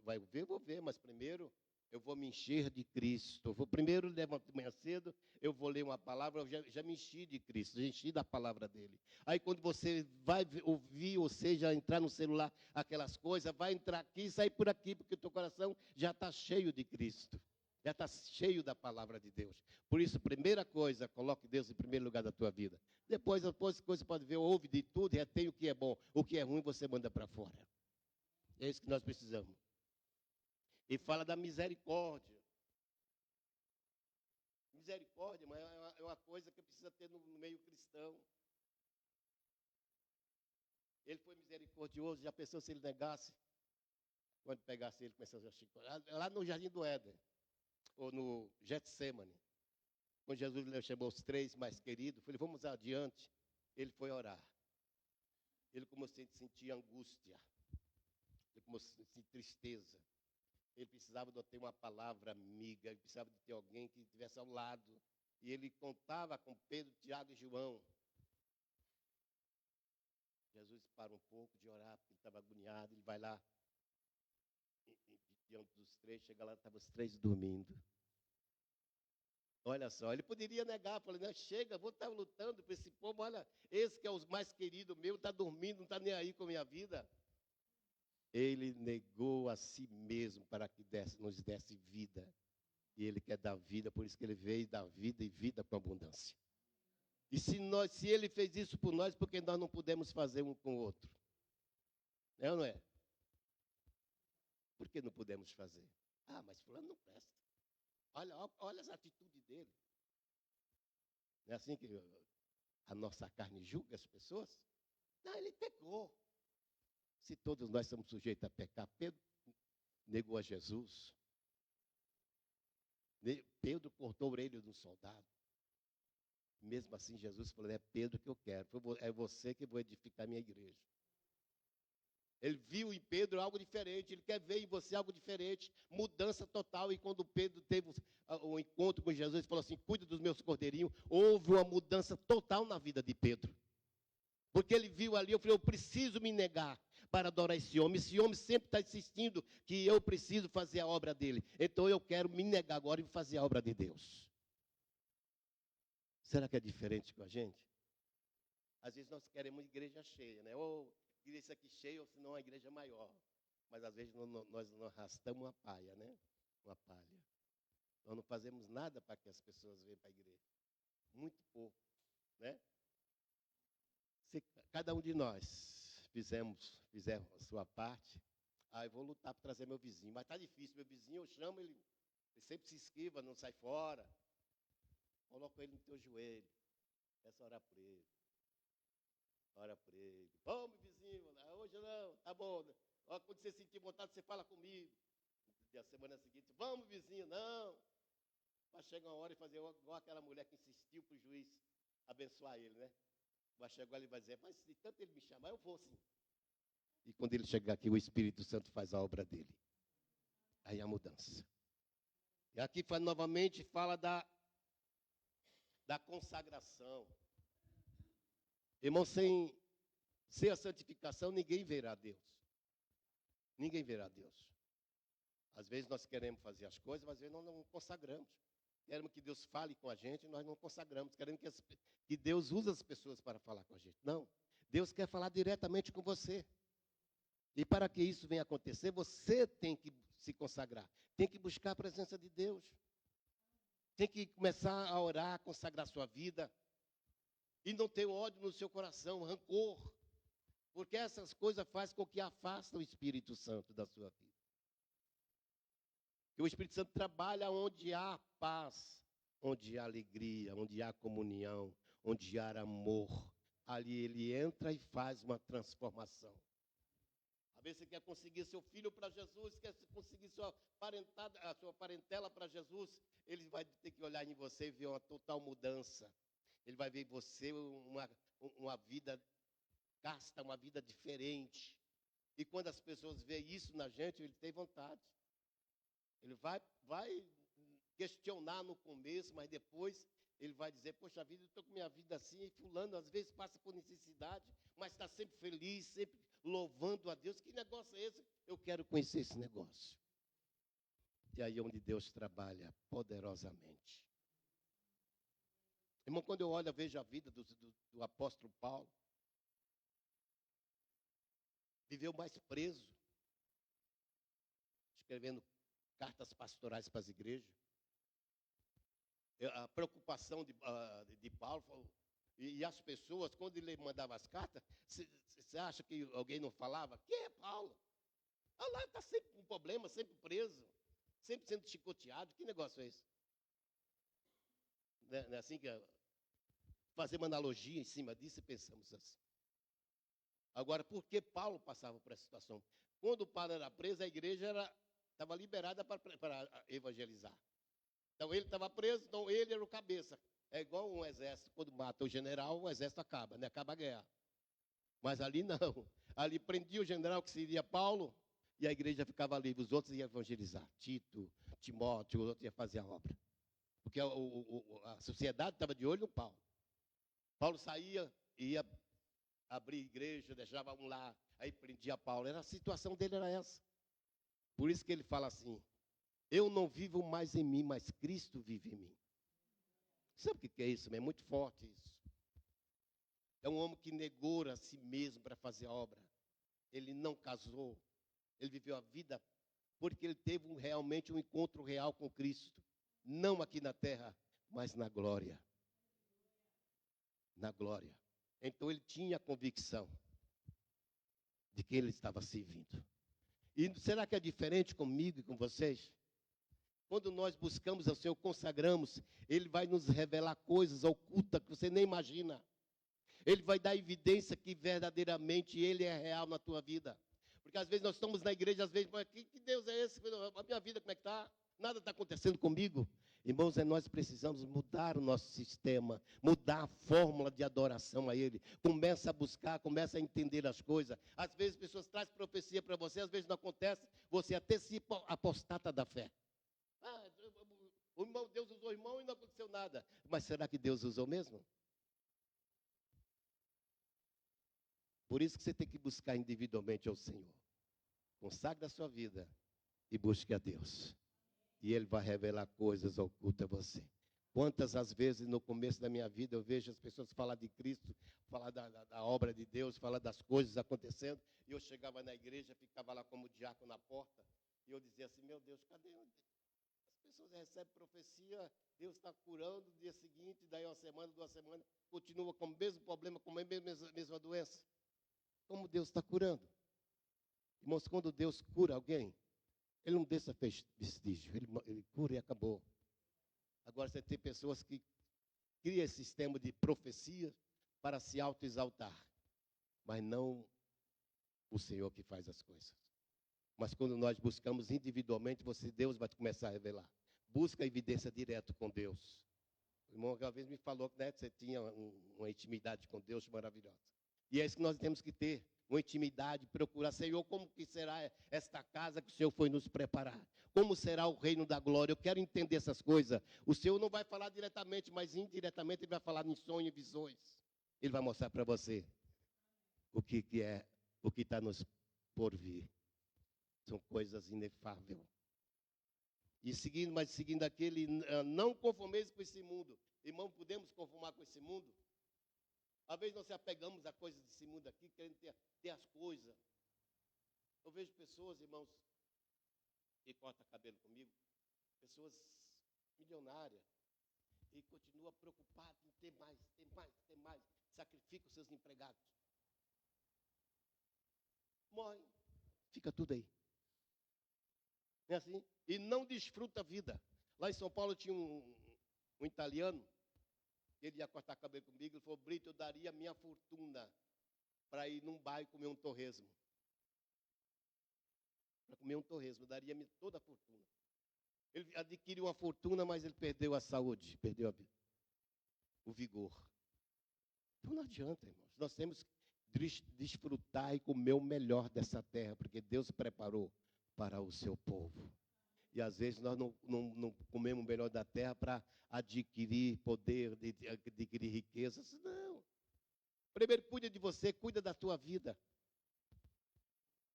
Vai ver, vou ver, mas primeiro... Eu vou me encher de Cristo. Primeiro, levanto de manhã cedo, eu vou ler uma palavra, eu já me enchi de Cristo, já enchi da palavra dele. Aí quando você vai ouvir, ou seja, entrar no celular, aquelas coisas, vai entrar aqui e sair por aqui, porque o teu coração já está cheio de Cristo. Já está cheio da palavra de Deus. Por isso, primeira coisa, coloque Deus em primeiro lugar da tua vida. Depois você pode ver, ouve de tudo, retém o que é bom. O que é ruim, você manda para fora. É isso que nós precisamos. E fala da misericórdia. Misericórdia, mas é uma coisa que precisa ter no meio cristão. Ele foi misericordioso, já pensou se ele negasse? Quando pegasse ele, começasse a chicotear. Lá no Jardim do Éden, ou no Getsemane, quando Jesus chamou os 3 mais queridos, falei, vamos adiante. Ele foi orar. ele começou a sentir angústia, ele começou a sentir tristeza. Ele precisava de ter uma palavra amiga, ele precisava de ter alguém que estivesse ao lado. E ele contava com Pedro, Tiago e João. Jesus para um pouco de orar, porque ele estava agoniado. Ele vai lá, diante dos três, chega lá, estavam os três dormindo. Olha só, ele poderia negar, falando, não, chega, vou estar lutando para esse povo, olha, esse que é o mais querido meu, está dormindo, não está nem aí com a minha vida. Ele negou a si mesmo para que nos desse vida. E ele quer dar vida, por isso que ele veio dar vida e vida com abundância. E se ele fez isso por nós, por que nós não podemos fazer um com o outro? É ou não é? Por que não podemos fazer? Ah, mas fulano não presta. Olha as atitudes dele. Não é assim que a nossa carne julga as pessoas? Não, ele pecou. Se todos nós somos sujeitos a pecar, Pedro negou a Jesus. Pedro cortou a orelha de um soldado. Mesmo assim, Jesus falou, é Pedro que eu quero. É você que vai edificar a minha igreja. Ele viu em Pedro algo diferente. Ele quer ver em você algo diferente. Mudança total. E quando Pedro teve o encontro com Jesus, ele falou assim, cuida dos meus cordeirinhos. Houve uma mudança total na vida de Pedro. Porque ele viu ali, eu falei, eu preciso me negar para adorar esse homem. Esse homem sempre está insistindo que eu preciso fazer a obra dele. Então eu quero me negar agora e fazer a obra de Deus. Será que é diferente com a gente? Às vezes nós queremos igreja cheia, né? Ou igreja aqui cheia, ou senão uma igreja maior. Mas às vezes nós não arrastamos uma palha, né? Uma palha. Nós não fazemos nada para que as pessoas venham para a igreja. Muito pouco, né? Se cada um de nós fizermos a sua parte, eu vou lutar para trazer meu vizinho. Mas está difícil, meu vizinho, eu chamo ele sempre se esquiva, não sai fora. Coloca ele no teu joelho. Peça orar por ele. Ora por ele. Vamos, vizinho. Hoje não, tá bom. Quando você sentir vontade, você fala comigo. E a semana seguinte, vamos, vizinho, não. Vai chegar uma hora e fazer igual aquela mulher que insistiu para o juiz abençoar ele, né? Vai chegar ali e vai dizer, mas se tanto ele me chamar, eu vou sim. E quando ele chegar aqui, o Espírito Santo faz a obra dele. Aí a mudança. E aqui novamente fala da consagração. Irmão, sem a santificação, ninguém verá Deus. Ninguém verá Deus. Às vezes nós queremos fazer as coisas, mas às vezes nós não consagramos. Queremos que Deus fale com a gente, nós não consagramos. Queremos que Deus use as pessoas para falar com a gente. Não. Deus quer falar diretamente com você. E para que isso venha acontecer, você tem que se consagrar. Tem que buscar a presença de Deus. Tem que começar a orar, a consagrar sua vida. E não ter ódio no seu coração, rancor. Porque essas coisas fazem com que afasta o Espírito Santo da sua vida. Porque o Espírito Santo trabalha onde há paz, onde há alegria, onde há comunhão, onde há amor. Ali ele entra e faz uma transformação. Às vezes você quer conseguir seu filho para Jesus, quer conseguir sua parentela para Jesus, ele vai ter que olhar em você e ver uma total mudança. Ele vai ver em você uma vida casta, uma vida diferente. E quando as pessoas veem isso na gente, ele tem vontade. Ele vai questionar no começo, mas depois ele vai dizer, poxa vida, eu estou com minha vida assim, e fulano às vezes passa por necessidade, mas está sempre feliz, sempre louvando a Deus. Que negócio é esse? Eu quero conhecer esse negócio. E aí é onde Deus trabalha poderosamente. Irmão, quando eu olho, vejo a vida do apóstolo Paulo, viveu mais preso, escrevendo cartas pastorais para as igrejas. A preocupação de Paulo, e as pessoas, quando ele mandava as cartas, você acha que alguém não falava? Quem é Paulo? Lá está sempre com problema, sempre preso, sempre sendo chicoteado. Que negócio é esse? Não é assim que fazer uma analogia em cima disso e pensamos assim. Agora, por que Paulo passava por essa situação? Quando Paulo era preso, a igreja estava liberada para evangelizar. Então, ele estava preso, então ele era o cabeça. É igual um exército, quando mata o general, o exército acaba, né? Acaba a guerra. Mas ali não. Ali prendia o general, que seria Paulo, e a igreja ficava livre. Os outros iam evangelizar. Tito, Timóteo, os outros iam fazer a obra. Porque a sociedade estava de olho no Paulo. Paulo saía, ia abrir igreja, deixava um lá, aí prendia Paulo. A situação dele era essa. Por isso que ele fala assim: eu não vivo mais em mim, mas Cristo vive em mim. Sabe o que é isso? É muito forte isso. É um homem que negou a si mesmo para fazer a obra. Ele não casou. Ele viveu a vida porque ele teve realmente um encontro real com Cristo. Não aqui na terra, mas na glória. Na glória. Então ele tinha a convicção de que ele estava servindo. E será que é diferente comigo e com vocês? Quando nós buscamos ao Senhor, consagramos, Ele vai nos revelar coisas ocultas que você nem imagina. Ele vai dar evidência que verdadeiramente Ele é real na tua vida. Porque às vezes nós estamos na igreja, às vezes, que Deus é esse? A minha vida como é que está? Nada está acontecendo comigo. Irmãos, nós precisamos mudar o nosso sistema, mudar a fórmula de adoração a Ele. Começa a buscar, começa a entender as coisas. Às vezes pessoas trazem profecia para você, às vezes não acontece, você até se apostata da fé. O irmão, Deus usou o irmão e não aconteceu nada. Mas será que Deus usou mesmo? Por isso que você tem que buscar individualmente ao Senhor. Consagre a sua vida e busque a Deus. E Ele vai revelar coisas ocultas a você. Quantas as vezes no começo da minha vida eu vejo as pessoas falar de Cristo, falar da obra de Deus, falar das coisas acontecendo, e eu chegava na igreja, ficava lá como diácono na porta, e eu dizia assim: meu Deus, cadê? As pessoas recebem profecia, Deus está curando, no dia seguinte, daí uma semana, 2 semanas, continua com o mesmo problema, com a mesma doença. Como Deus está curando? Irmãos, quando Deus cura alguém, Ele não deixa vestígio, ele cura e acabou. Agora você tem pessoas que criam esse sistema de profecia para se autoexaltar, mas não o Senhor que faz as coisas. Mas quando nós buscamos individualmente, Deus vai começar a revelar. Busca a evidência direto com Deus. O irmão uma vez me falou que você tinha uma intimidade com Deus maravilhosa. E é isso que nós temos que ter. Uma intimidade, procurar, Senhor, como que será esta casa que o Senhor foi nos preparar? Como será o reino da glória? Eu quero entender essas coisas. O Senhor não vai falar diretamente, mas indiretamente Ele vai falar em sonhos e visões. Ele vai mostrar para você o que é, o que está nos por vir. São coisas inefáveis. E seguindo aquele, não conformeis com esse mundo. Irmão, podemos conformar com esse mundo? Às vezes nós se apegamos a coisas desse mundo aqui, querendo ter as coisas. Eu vejo pessoas, irmãos, que cortam cabelo comigo, pessoas milionárias, e continuam preocupadas em ter mais, sacrificam os seus empregados. Morre, fica tudo aí. Não é assim? E não desfruta a vida. Lá em São Paulo tinha um italiano, ele ia cortar cabelo comigo, ele falou: Brito, eu daria minha fortuna para ir num bairro comer um torresmo. Para comer um torresmo, eu daria toda a fortuna. Ele adquiriu uma fortuna, mas ele perdeu a saúde, perdeu o vigor. Então não adianta, irmãos. Nós temos que desfrutar e comer o melhor dessa terra, porque Deus preparou para o seu povo. E às vezes nós não comemos o melhor da terra para adquirir poder, adquirir riquezas. Não. Primeiro cuida de você, cuida da tua vida.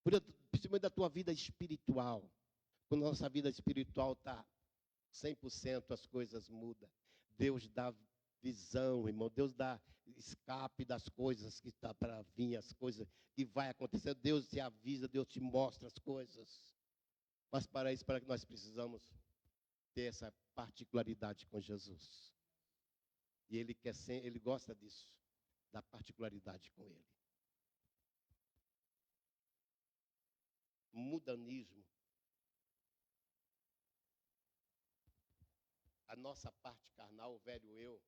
Cuida principalmente da tua vida espiritual. Quando a nossa vida espiritual está 100%, as coisas mudam. Deus dá visão, irmão. Deus dá escape das coisas que está para vir, as coisas que vai acontecer. Deus te avisa, Deus te mostra as coisas. Mas para isso, para que nós precisamos ter essa particularidade com Jesus. E Ele gosta disso, da particularidade com Ele. Mudanismo. A nossa parte carnal, o velho eu,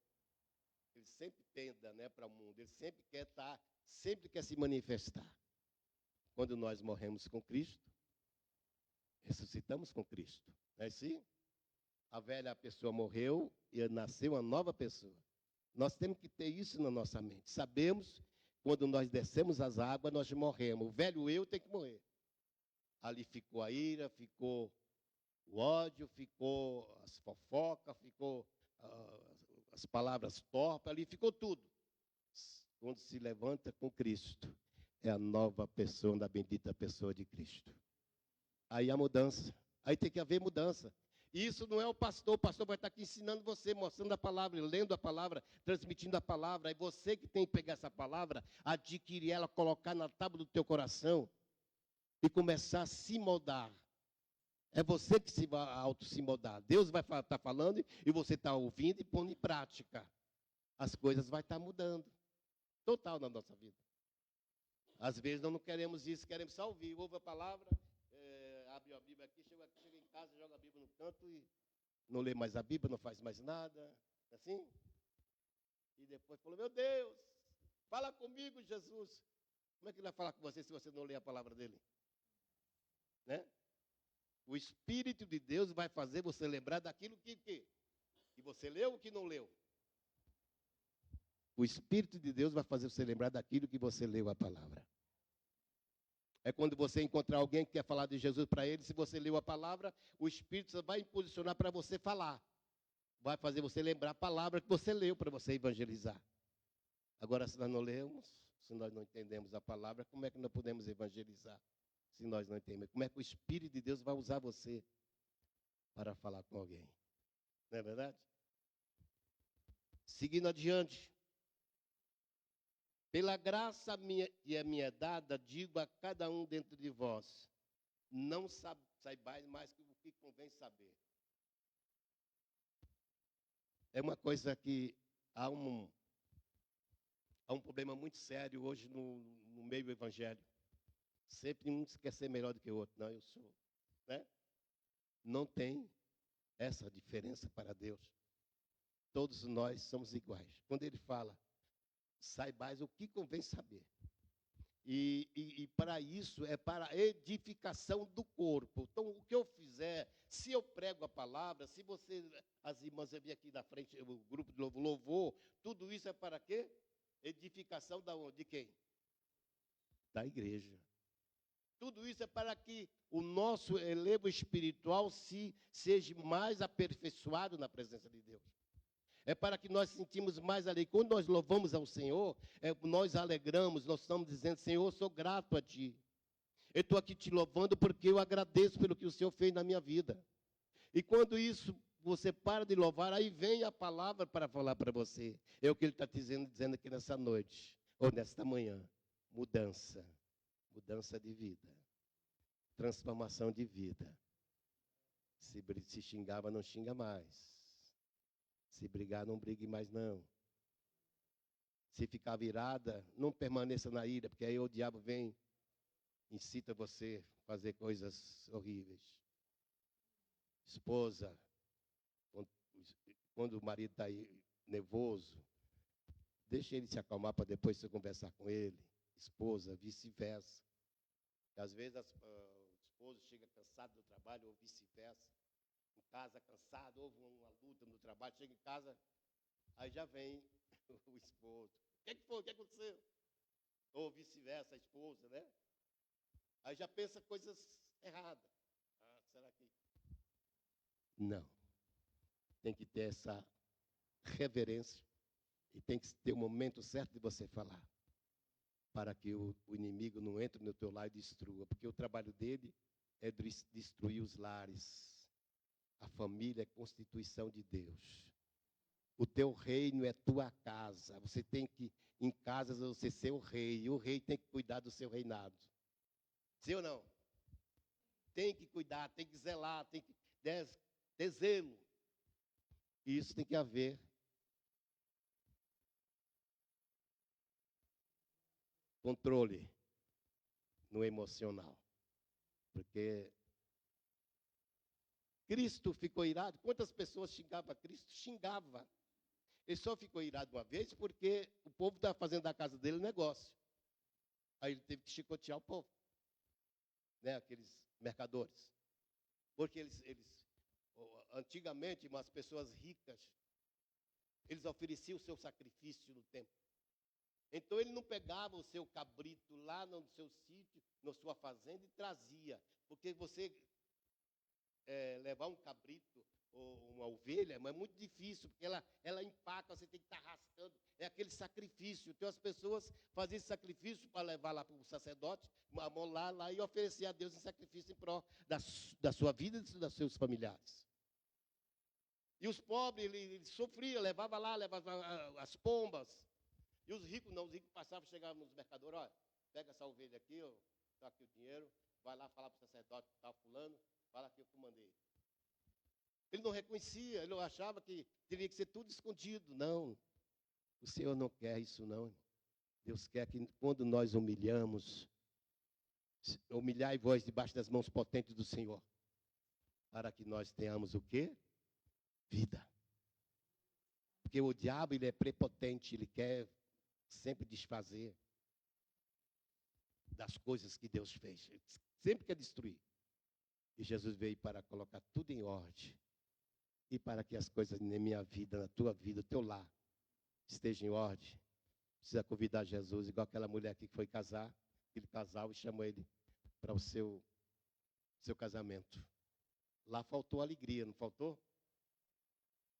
ele sempre tenda, né, para o mundo. Ele sempre quer estar, sempre quer se manifestar. Quando nós morremos com Cristo, ressuscitamos com Cristo. Não é assim? A velha pessoa morreu e nasceu uma nova pessoa. Nós temos que ter isso na nossa mente. Sabemos quando nós descemos as águas, nós morremos. O velho eu tem que morrer. Ali ficou a ira, ficou o ódio, ficou as fofocas, ficou as palavras torpes, ali ficou tudo. Quando se levanta com Cristo, é a nova pessoa, da bendita pessoa de Cristo. Aí a mudança, aí tem que haver mudança. E isso não é o pastor vai estar aqui ensinando você, mostrando a palavra, lendo a palavra, transmitindo a palavra. É você que tem que pegar essa palavra, adquirir ela, colocar na tábua do teu coração e começar a se moldar. É você que se vai se moldar. Deus vai estar falando e você está ouvindo e pondo em prática. As coisas vão estar mudando. Total na nossa vida. Às vezes nós não queremos isso, queremos só ouvir. Ouve a palavra, abre a Bíblia aqui, chega em casa, joga a Bíblia no canto e não lê mais a Bíblia, não faz mais nada. Assim? E depois falou, meu Deus, fala comigo, Jesus. Como é que ele vai falar com você se você não lê a palavra dele? Né? O Espírito de Deus vai fazer você lembrar daquilo que você leu ou que não leu. O Espírito de Deus vai fazer você lembrar daquilo que você leu a palavra. É quando você encontrar alguém que quer falar de Jesus para ele, se você leu a palavra, o Espírito vai posicionar para você falar. Vai fazer você lembrar a palavra que você leu para você evangelizar. Agora, se nós não lemos, se nós não entendemos a palavra, como é que nós podemos evangelizar? Se nós não entendemos, como é que o Espírito de Deus vai usar você para falar com alguém? Não é verdade? Seguindo adiante. Pela graça que é minha dada, digo a cada um dentro de vós, não saibais mais que o que convém saber. É uma coisa que há um problema muito sério hoje no meio evangélico. Sempre um quer ser melhor do que o outro. Não, eu sou. Né? Não tem essa diferença para Deus. Todos nós somos iguais. Quando ele fala, saibais o que convém saber. E para isso, é para a edificação do corpo. Então, o que eu fizer, se eu prego a palavra, se você, as irmãs vêm aqui na frente, o grupo de louvor, tudo isso é para quê? Edificação de quem? Da igreja. Tudo isso é para que o nosso elevo espiritual seja mais aperfeiçoado na presença de Deus. É para que nós sentimos mais alegria. Quando nós louvamos ao Senhor, nós alegramos, nós estamos dizendo, Senhor, eu sou grato a Ti. Eu estou aqui te louvando porque eu agradeço pelo que o Senhor fez na minha vida. E quando isso, você para de louvar, aí vem a palavra para falar para você. É o que Ele está dizendo aqui nessa noite, ou nesta manhã. Mudança. Mudança de vida. Transformação de vida. Se xingava, não xinga mais. Se brigar, não brigue mais, não. Se ficar virada, não permaneça na ira, porque aí o diabo vem, incita você a fazer coisas horríveis. Esposa, quando o marido está aí nervoso, deixa ele se acalmar para depois você conversar com ele. Esposa, vice-versa. Às vezes o esposo chega cansado do trabalho, ou vice-versa. Em casa, cansado, houve uma luta no trabalho, chega em casa, aí já vem o esposo. O que foi? O que aconteceu? Ou vice-versa, a esposa, né? Aí já pensa coisas erradas. Será que... Não. Tem que ter essa reverência e tem que ter o momento certo de você falar, para que o inimigo não entre no teu lar e destrua, porque o trabalho dele é destruir os lares. A família é constituição de Deus. O teu reino é tua casa. Você tem que, em casa, você ser o rei. E o rei tem que cuidar do seu reinado. Sim ou não? Tem que cuidar, tem que zelar, tem que ter zelo. E isso tem que haver. Controle no emocional. Porque Cristo ficou irado. Quantas pessoas xingavam Cristo? Xingava. Ele só ficou irado uma vez porque o povo estava fazendo da casa dele negócio. Aí ele teve que chicotear o povo. Né, aqueles mercadores. Porque eles antigamente, as pessoas ricas, eles ofereciam o seu sacrifício no templo. Então ele não pegava o seu cabrito lá no seu sítio, na sua fazenda e trazia. Porque você levar um cabrito ou uma ovelha é muito difícil, porque ela empaca, você tem que estar arrastando. É aquele sacrifício. Então as pessoas faziam esse sacrifício para levar lá para o sacerdote, amolar lá e oferecer a Deus em sacrifício em prol da sua vida e dos seus familiares. E os pobres, eles sofriam, levava as pombas. E os ricos não, os ricos passavam, chegavam nos mercadores, olha, pega essa ovelha aqui, está aqui o dinheiro, vai lá falar para o sacerdote que está fulano, fala aqui eu que mandei. Ele não reconhecia, ele achava que teria que ser tudo escondido. Não, o Senhor não quer isso não, irmão. Deus quer que quando nós humilhai vós debaixo das mãos potentes do Senhor, para que nós tenhamos o quê? Vida. Porque o diabo, ele é prepotente, ele quer sempre desfazer das coisas que Deus fez. Ele sempre quer destruir. E Jesus veio para colocar tudo em ordem. E para que as coisas na minha vida, na tua vida, no teu lar, estejam em ordem. Precisa convidar Jesus, igual aquela mulher aqui que foi casar, aquele casal, e chamou ele para o seu casamento. Lá faltou alegria, não faltou?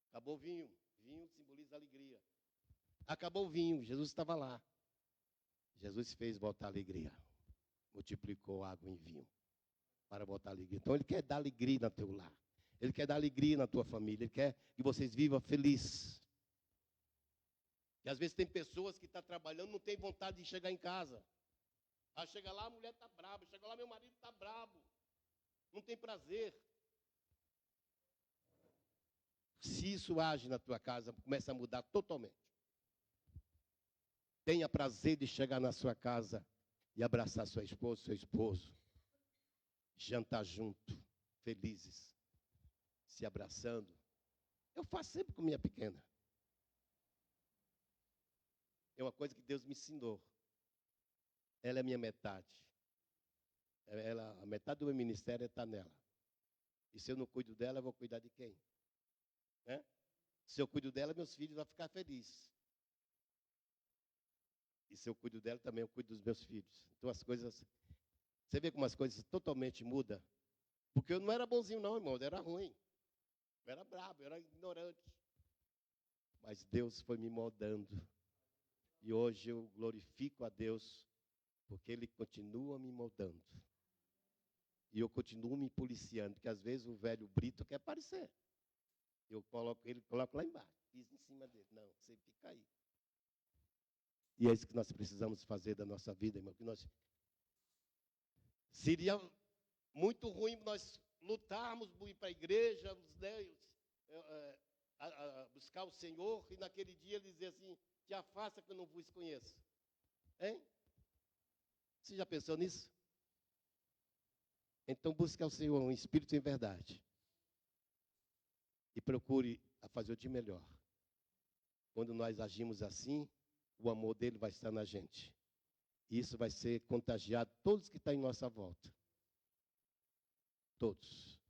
Acabou o vinho. Vinho simboliza alegria. Acabou o vinho, Jesus estava lá. Jesus fez voltar a alegria. Multiplicou água em vinho para botar alegria. Então ele quer dar alegria no teu lar. Ele quer dar alegria na tua família. Ele quer que vocês vivam felizes. E às vezes tem pessoas que estão trabalhando, não tem vontade de chegar em casa. Aí chega lá, a mulher está brava. Chega lá, meu marido está bravo. Não tem prazer. Se isso age na tua casa, começa a mudar totalmente. Tenha prazer de chegar na sua casa e abraçar sua esposa, seu esposo. Jantar junto, felizes, se abraçando. Eu faço sempre com minha pequena. É uma coisa que Deus me ensinou. Ela é minha metade. A metade do meu ministério está nela. E se eu não cuido dela, eu vou cuidar de quem? Né? Se eu cuido dela, meus filhos vão ficar felizes. E se eu cuido dela, também eu cuido dos meus filhos. Então as coisas... Você vê como as coisas totalmente mudam? Porque eu não era bonzinho não, irmão. Eu era ruim. Eu era brabo, eu era ignorante. Mas Deus foi me moldando. E hoje eu glorifico a Deus, porque Ele continua me moldando. E eu continuo me policiando, porque às vezes o velho Brito quer aparecer. Eu coloco lá embaixo, piso em cima dele. Não, você fica aí. E é isso que nós precisamos fazer da nossa vida, irmão. Que nós... Seria muito ruim nós lutarmos, ir para a igreja, buscar o Senhor, e naquele dia ele dizer assim, te afasta que eu não vos conheço. Hein? Você já pensou nisso? Então busque ao Senhor um espírito em verdade. E procure a fazer o de melhor. Quando nós agimos assim, o amor dele vai estar na gente. E isso vai ser contagiado todos que estão em nossa volta. Todos.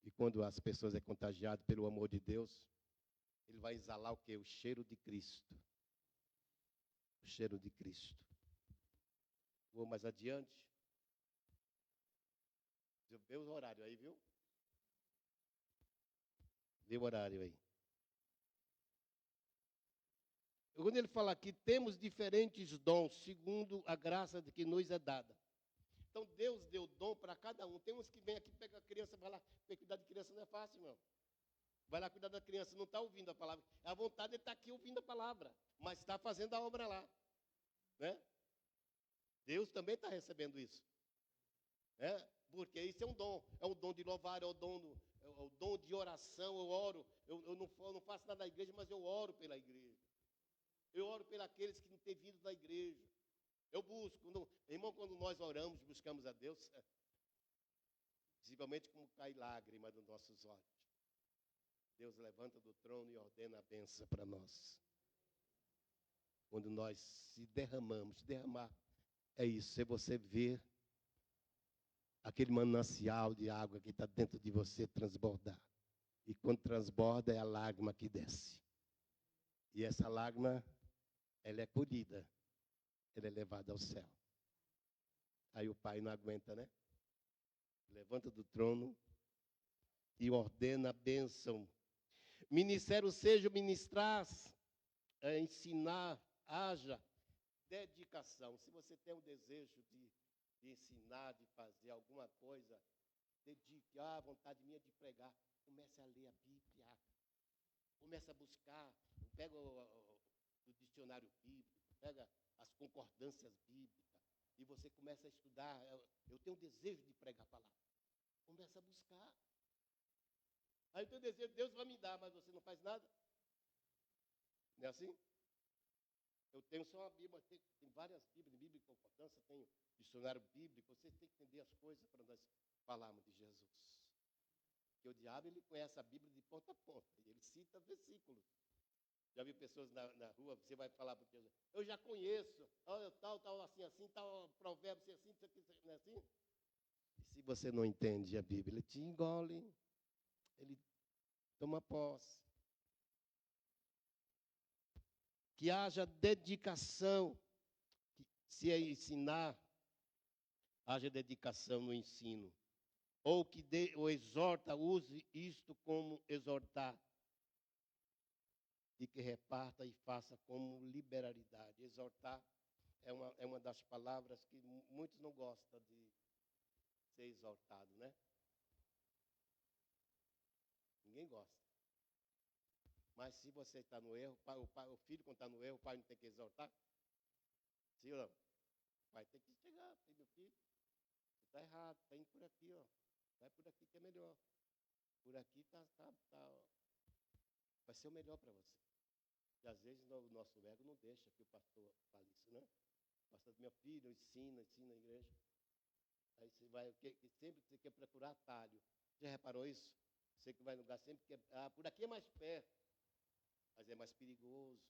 E quando as pessoas é contagiado pelo amor de Deus, ele vai exalar o quê? O cheiro de Cristo. O cheiro de Cristo. Vou mais adiante. Vê o horário aí, viu? Vê o horário aí. Quando ele fala aqui, temos diferentes dons, segundo a graça de que nos é dada. Então, Deus deu dom para cada um. Tem uns que vêm aqui, pega a criança, vai lá, cuidar de criança não é fácil, irmão. Vai lá cuidar da criança, não está ouvindo a palavra. A vontade é estar aqui ouvindo a palavra, mas está fazendo a obra lá. Né? Deus também está recebendo isso. Né? Porque isso é um dom. É o dom de louvar, é o dom de oração. Eu oro. Eu não faço nada na igreja, mas eu oro pela igreja. Eu oro pelos aqueles que não têm vindo da igreja. Eu busco. Irmão, quando nós oramos, buscamos a Deus, visivelmente como cai lágrima dos nossos olhos. Deus levanta do trono e ordena a bênção para nós. Quando nós se derramamos, derramar, é isso. Se você ver aquele manancial de água que está dentro de você transbordar. E quando transborda, é a lágrima que desce. E essa lágrima, ela é colhida. ele é levado ao céu. Aí o pai não aguenta, né? Levanta do trono e ordena a bênção. Ministério seja ministrar, ensinar, haja dedicação. Se você tem um desejo de ensinar, de fazer alguma coisa, dedique. A vontade minha de pregar. Comece a ler a Bíblia. Comece a buscar. Pega o dicionário bíblico, pega as concordâncias bíblicas e você começa a estudar. Eu tenho desejo de pregar a palavra. Começa a buscar. Aí eu tenho desejo, Deus vai me dar, mas você não faz nada. Não é assim? Eu tenho só uma Bíblia, tem várias Bíblias, Bíblia e concordância, tem dicionário bíblico. Você tem que entender as coisas para nós falarmos de Jesus. Porque o diabo, ele conhece a Bíblia de ponta a ponta. E ele cita versículos. Já vi pessoas na rua, você vai falar para Deus, eu já conheço, tal, assim, tal, provérbio, assim, não é assim? E se você não entende a Bíblia, ele te engole, ele toma posse. Que haja dedicação, que se é ensinar, haja dedicação no ensino. Ou que ou exorta, use isto como exortar. E que reparta e faça como liberalidade. Exortar é uma das palavras que muitos não gostam de ser exortado, né? Ninguém gosta. Mas se você está no erro, o filho quando está no erro, o pai não tem que exortar? Sim ou não? O pai tem que chegar, meu filho, você está errado, está indo por aqui, ó. Vai por aqui que é melhor. Por aqui vai ser o melhor para você. E às vezes o nosso ego não deixa que o pastor fale isso, né? O pastor, meu filho, ensina a igreja. Aí você vai, sempre você quer procurar atalho. Já reparou isso? Você que vai no lugar sempre quer, por aqui é mais perto, mas é mais perigoso.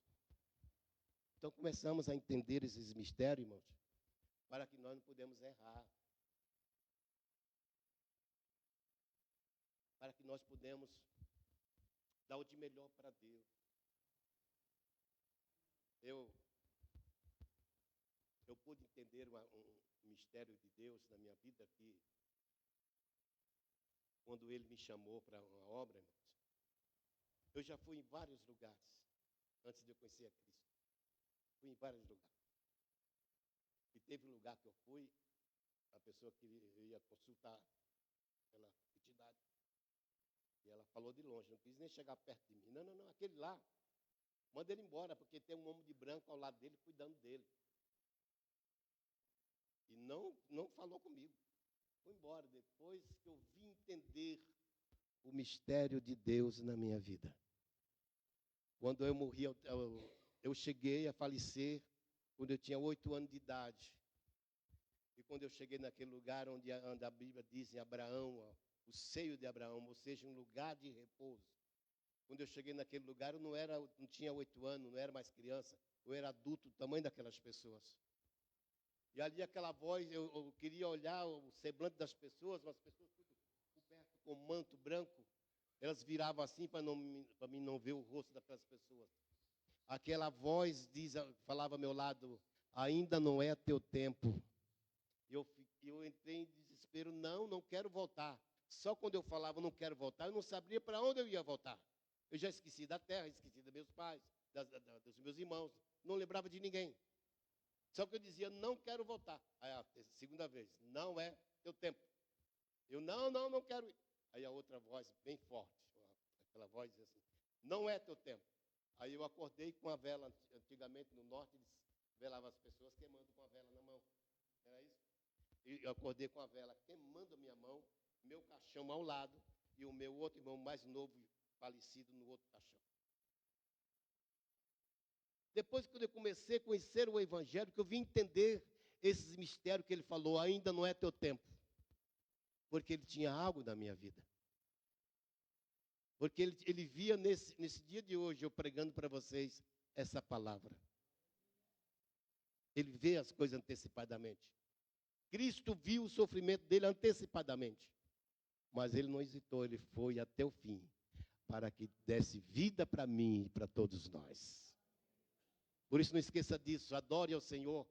Então começamos a entender esses mistérios, irmãos, para que nós não podemos errar. Para que nós podemos dar o de melhor para Deus. Eu pude entender um mistério de Deus na minha vida que, quando Ele me chamou para uma obra, irmãos, eu já fui em vários lugares, antes de eu conhecer a Cristo. Fui em vários lugares. E teve um lugar que eu fui, a pessoa que eu ia consultar aquela entidade, e ela falou de longe, não quis nem chegar perto de mim. Não, aquele lá, manda ele embora, porque tem um homem de branco ao lado dele, cuidando dele. E não falou comigo. Foi embora. Depois que eu vim entender o mistério de Deus na minha vida. Quando eu morri, eu cheguei a falecer quando eu tinha 8 anos de idade. E quando eu cheguei naquele lugar onde a Bíblia diz em Abraão, o seio de Abraão, ou seja, um lugar de repouso. Quando eu cheguei naquele lugar, eu não tinha 8 anos, não era mais criança, eu era adulto, o tamanho daquelas pessoas. E ali aquela voz, eu queria olhar o semblante das pessoas, mas as pessoas tudo cobertas com manto branco, elas viravam assim para mim não ver o rosto daquelas pessoas. Aquela voz falava ao meu lado, ainda não é teu tempo. Eu entrei em desespero, não quero voltar. Só quando eu falava não quero voltar, eu não sabia para onde eu ia voltar. Eu já esqueci da terra, esqueci dos meus pais, dos meus irmãos, não lembrava de ninguém. Só que eu dizia, não quero voltar. Aí a segunda vez, não é teu tempo. Eu, não quero ir. Aí a outra voz, bem forte, aquela voz dizia assim, não é teu tempo. Aí eu acordei com a vela, antigamente no norte, eles velavam as pessoas queimando com a vela na mão. Era isso? E eu acordei com a vela queimando a minha mão, meu caixão ao lado, e o meu outro irmão mais novo, falecido, no outro caixão. Depois que eu comecei a conhecer o Evangelho, que eu vim entender esses mistérios que ele falou, ainda não é teu tempo. Porque ele tinha algo na minha vida. Porque ele via nesse dia de hoje, eu pregando para vocês essa palavra. Ele vê as coisas antecipadamente. Cristo viu o sofrimento dele antecipadamente. Mas ele não hesitou, ele foi até o fim. Para que desse vida para mim e para todos nós. Por isso não esqueça disso, adore ao Senhor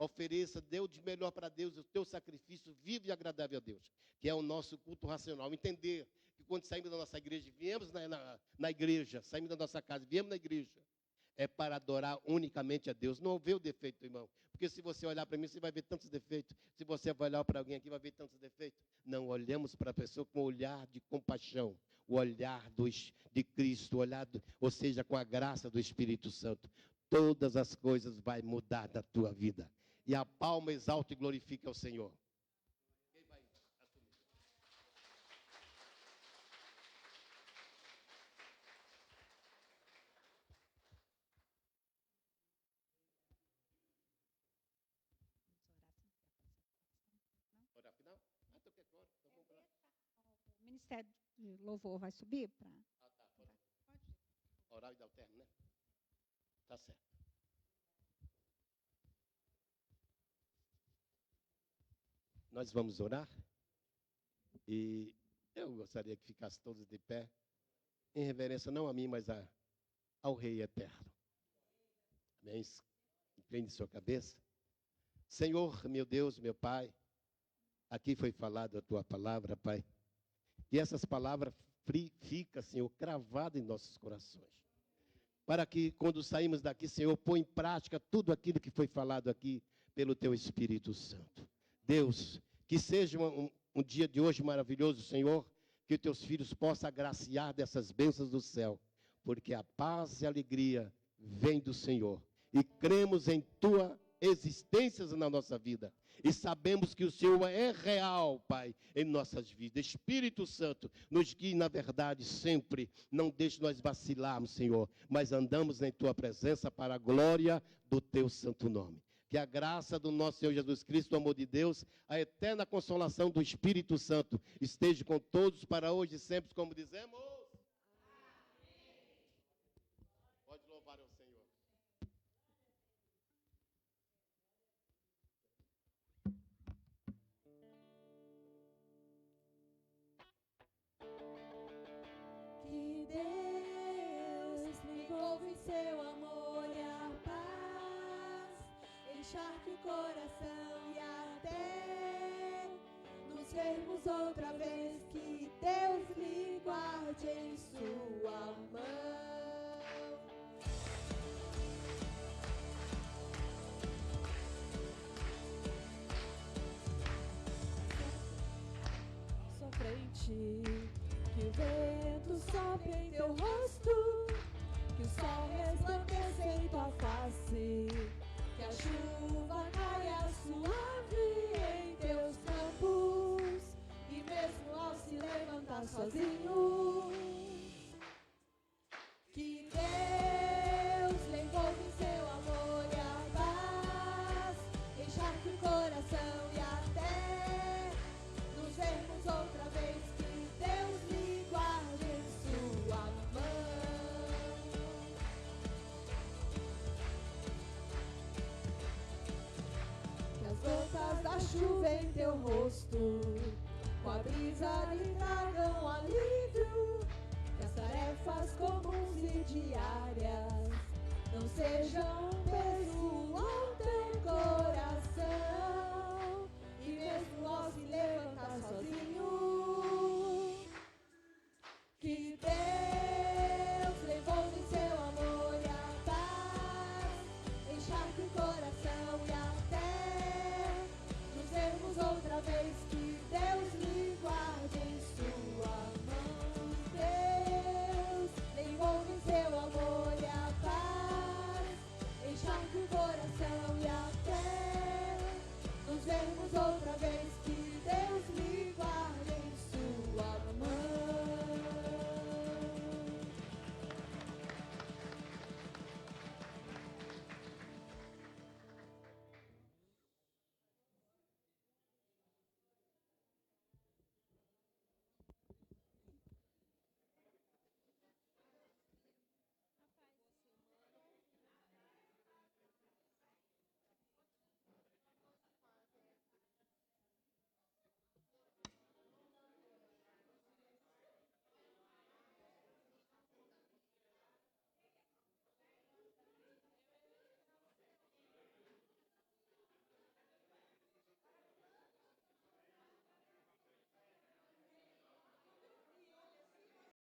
Ofereça, dê o de melhor para Deus, o teu sacrifício vivo e agradável a Deus, que é o nosso culto racional. Entender que quando saímos da nossa igreja, viemos na igreja, saímos da nossa casa, viemos na igreja, é para adorar unicamente a Deus. Não vê o defeito, irmão. Porque se você olhar para mim, você vai ver tantos defeitos. Se você vai olhar para alguém aqui, vai ver tantos defeitos. Não, olhamos para a pessoa com o olhar de compaixão, o olhar de Cristo, ou seja, com a graça do Espírito Santo. Todas as coisas vão mudar da tua vida. E a palma exalta e glorifica ao Senhor. Quem vai assumir? Orar final? Então quer que ore? Então vamos orar. O Ministério de Louvor vai subir para... Pode. Orar e dar o termo, né? Tá certo. Nós vamos orar. E eu gostaria que ficasse todos de pé, em reverência não a mim, mas ao Rei Eterno. Amém? Incline sua cabeça. Senhor, meu Deus, meu Pai, aqui foi falada a tua palavra, Pai. E essas palavras ficam, Senhor, cravadas em nossos corações. Para que quando saímos daqui, Senhor, põe em prática tudo aquilo que foi falado aqui pelo teu Espírito Santo. Deus, que seja um dia de hoje maravilhoso, Senhor, que teus filhos possam agraciar dessas bênçãos do céu, porque a paz e a alegria vem do Senhor. E cremos em tua existência na nossa vida. E sabemos que o Senhor é real, Pai, em nossas vidas. Espírito Santo, nos guie na verdade sempre. Não deixe nós vacilarmos, Senhor, mas andamos em tua presença para a glória do teu santo nome. Que a graça do nosso Senhor Jesus Cristo, o amor de Deus, a eterna consolação do Espírito Santo esteja com todos para hoje e sempre, como dizemos. Amém. Pode louvar ao Senhor. Que Deus me envolva em seu amor e a paz, encharque o coração e até nos vermos outra vez. Que Deus me guarde em sua mão. Sofrente, que o vento sopre em teu rosto, que o sol resplandeça em tua face, que a chuva caia suave em teus campos, e mesmo ao se levantar sozinho, que Deus lhe envolva em seu amor e a paz, encharque o coração e até nos vermos outra vez. Que Deus lhe guarde em sua mão. Que as gotas da chuva em teu rosto, com a brisa lhe tragam alívio. Que as tarefas comuns e diárias não sejam um peso ao teu coração. E mesmo ao se levantar sozinho,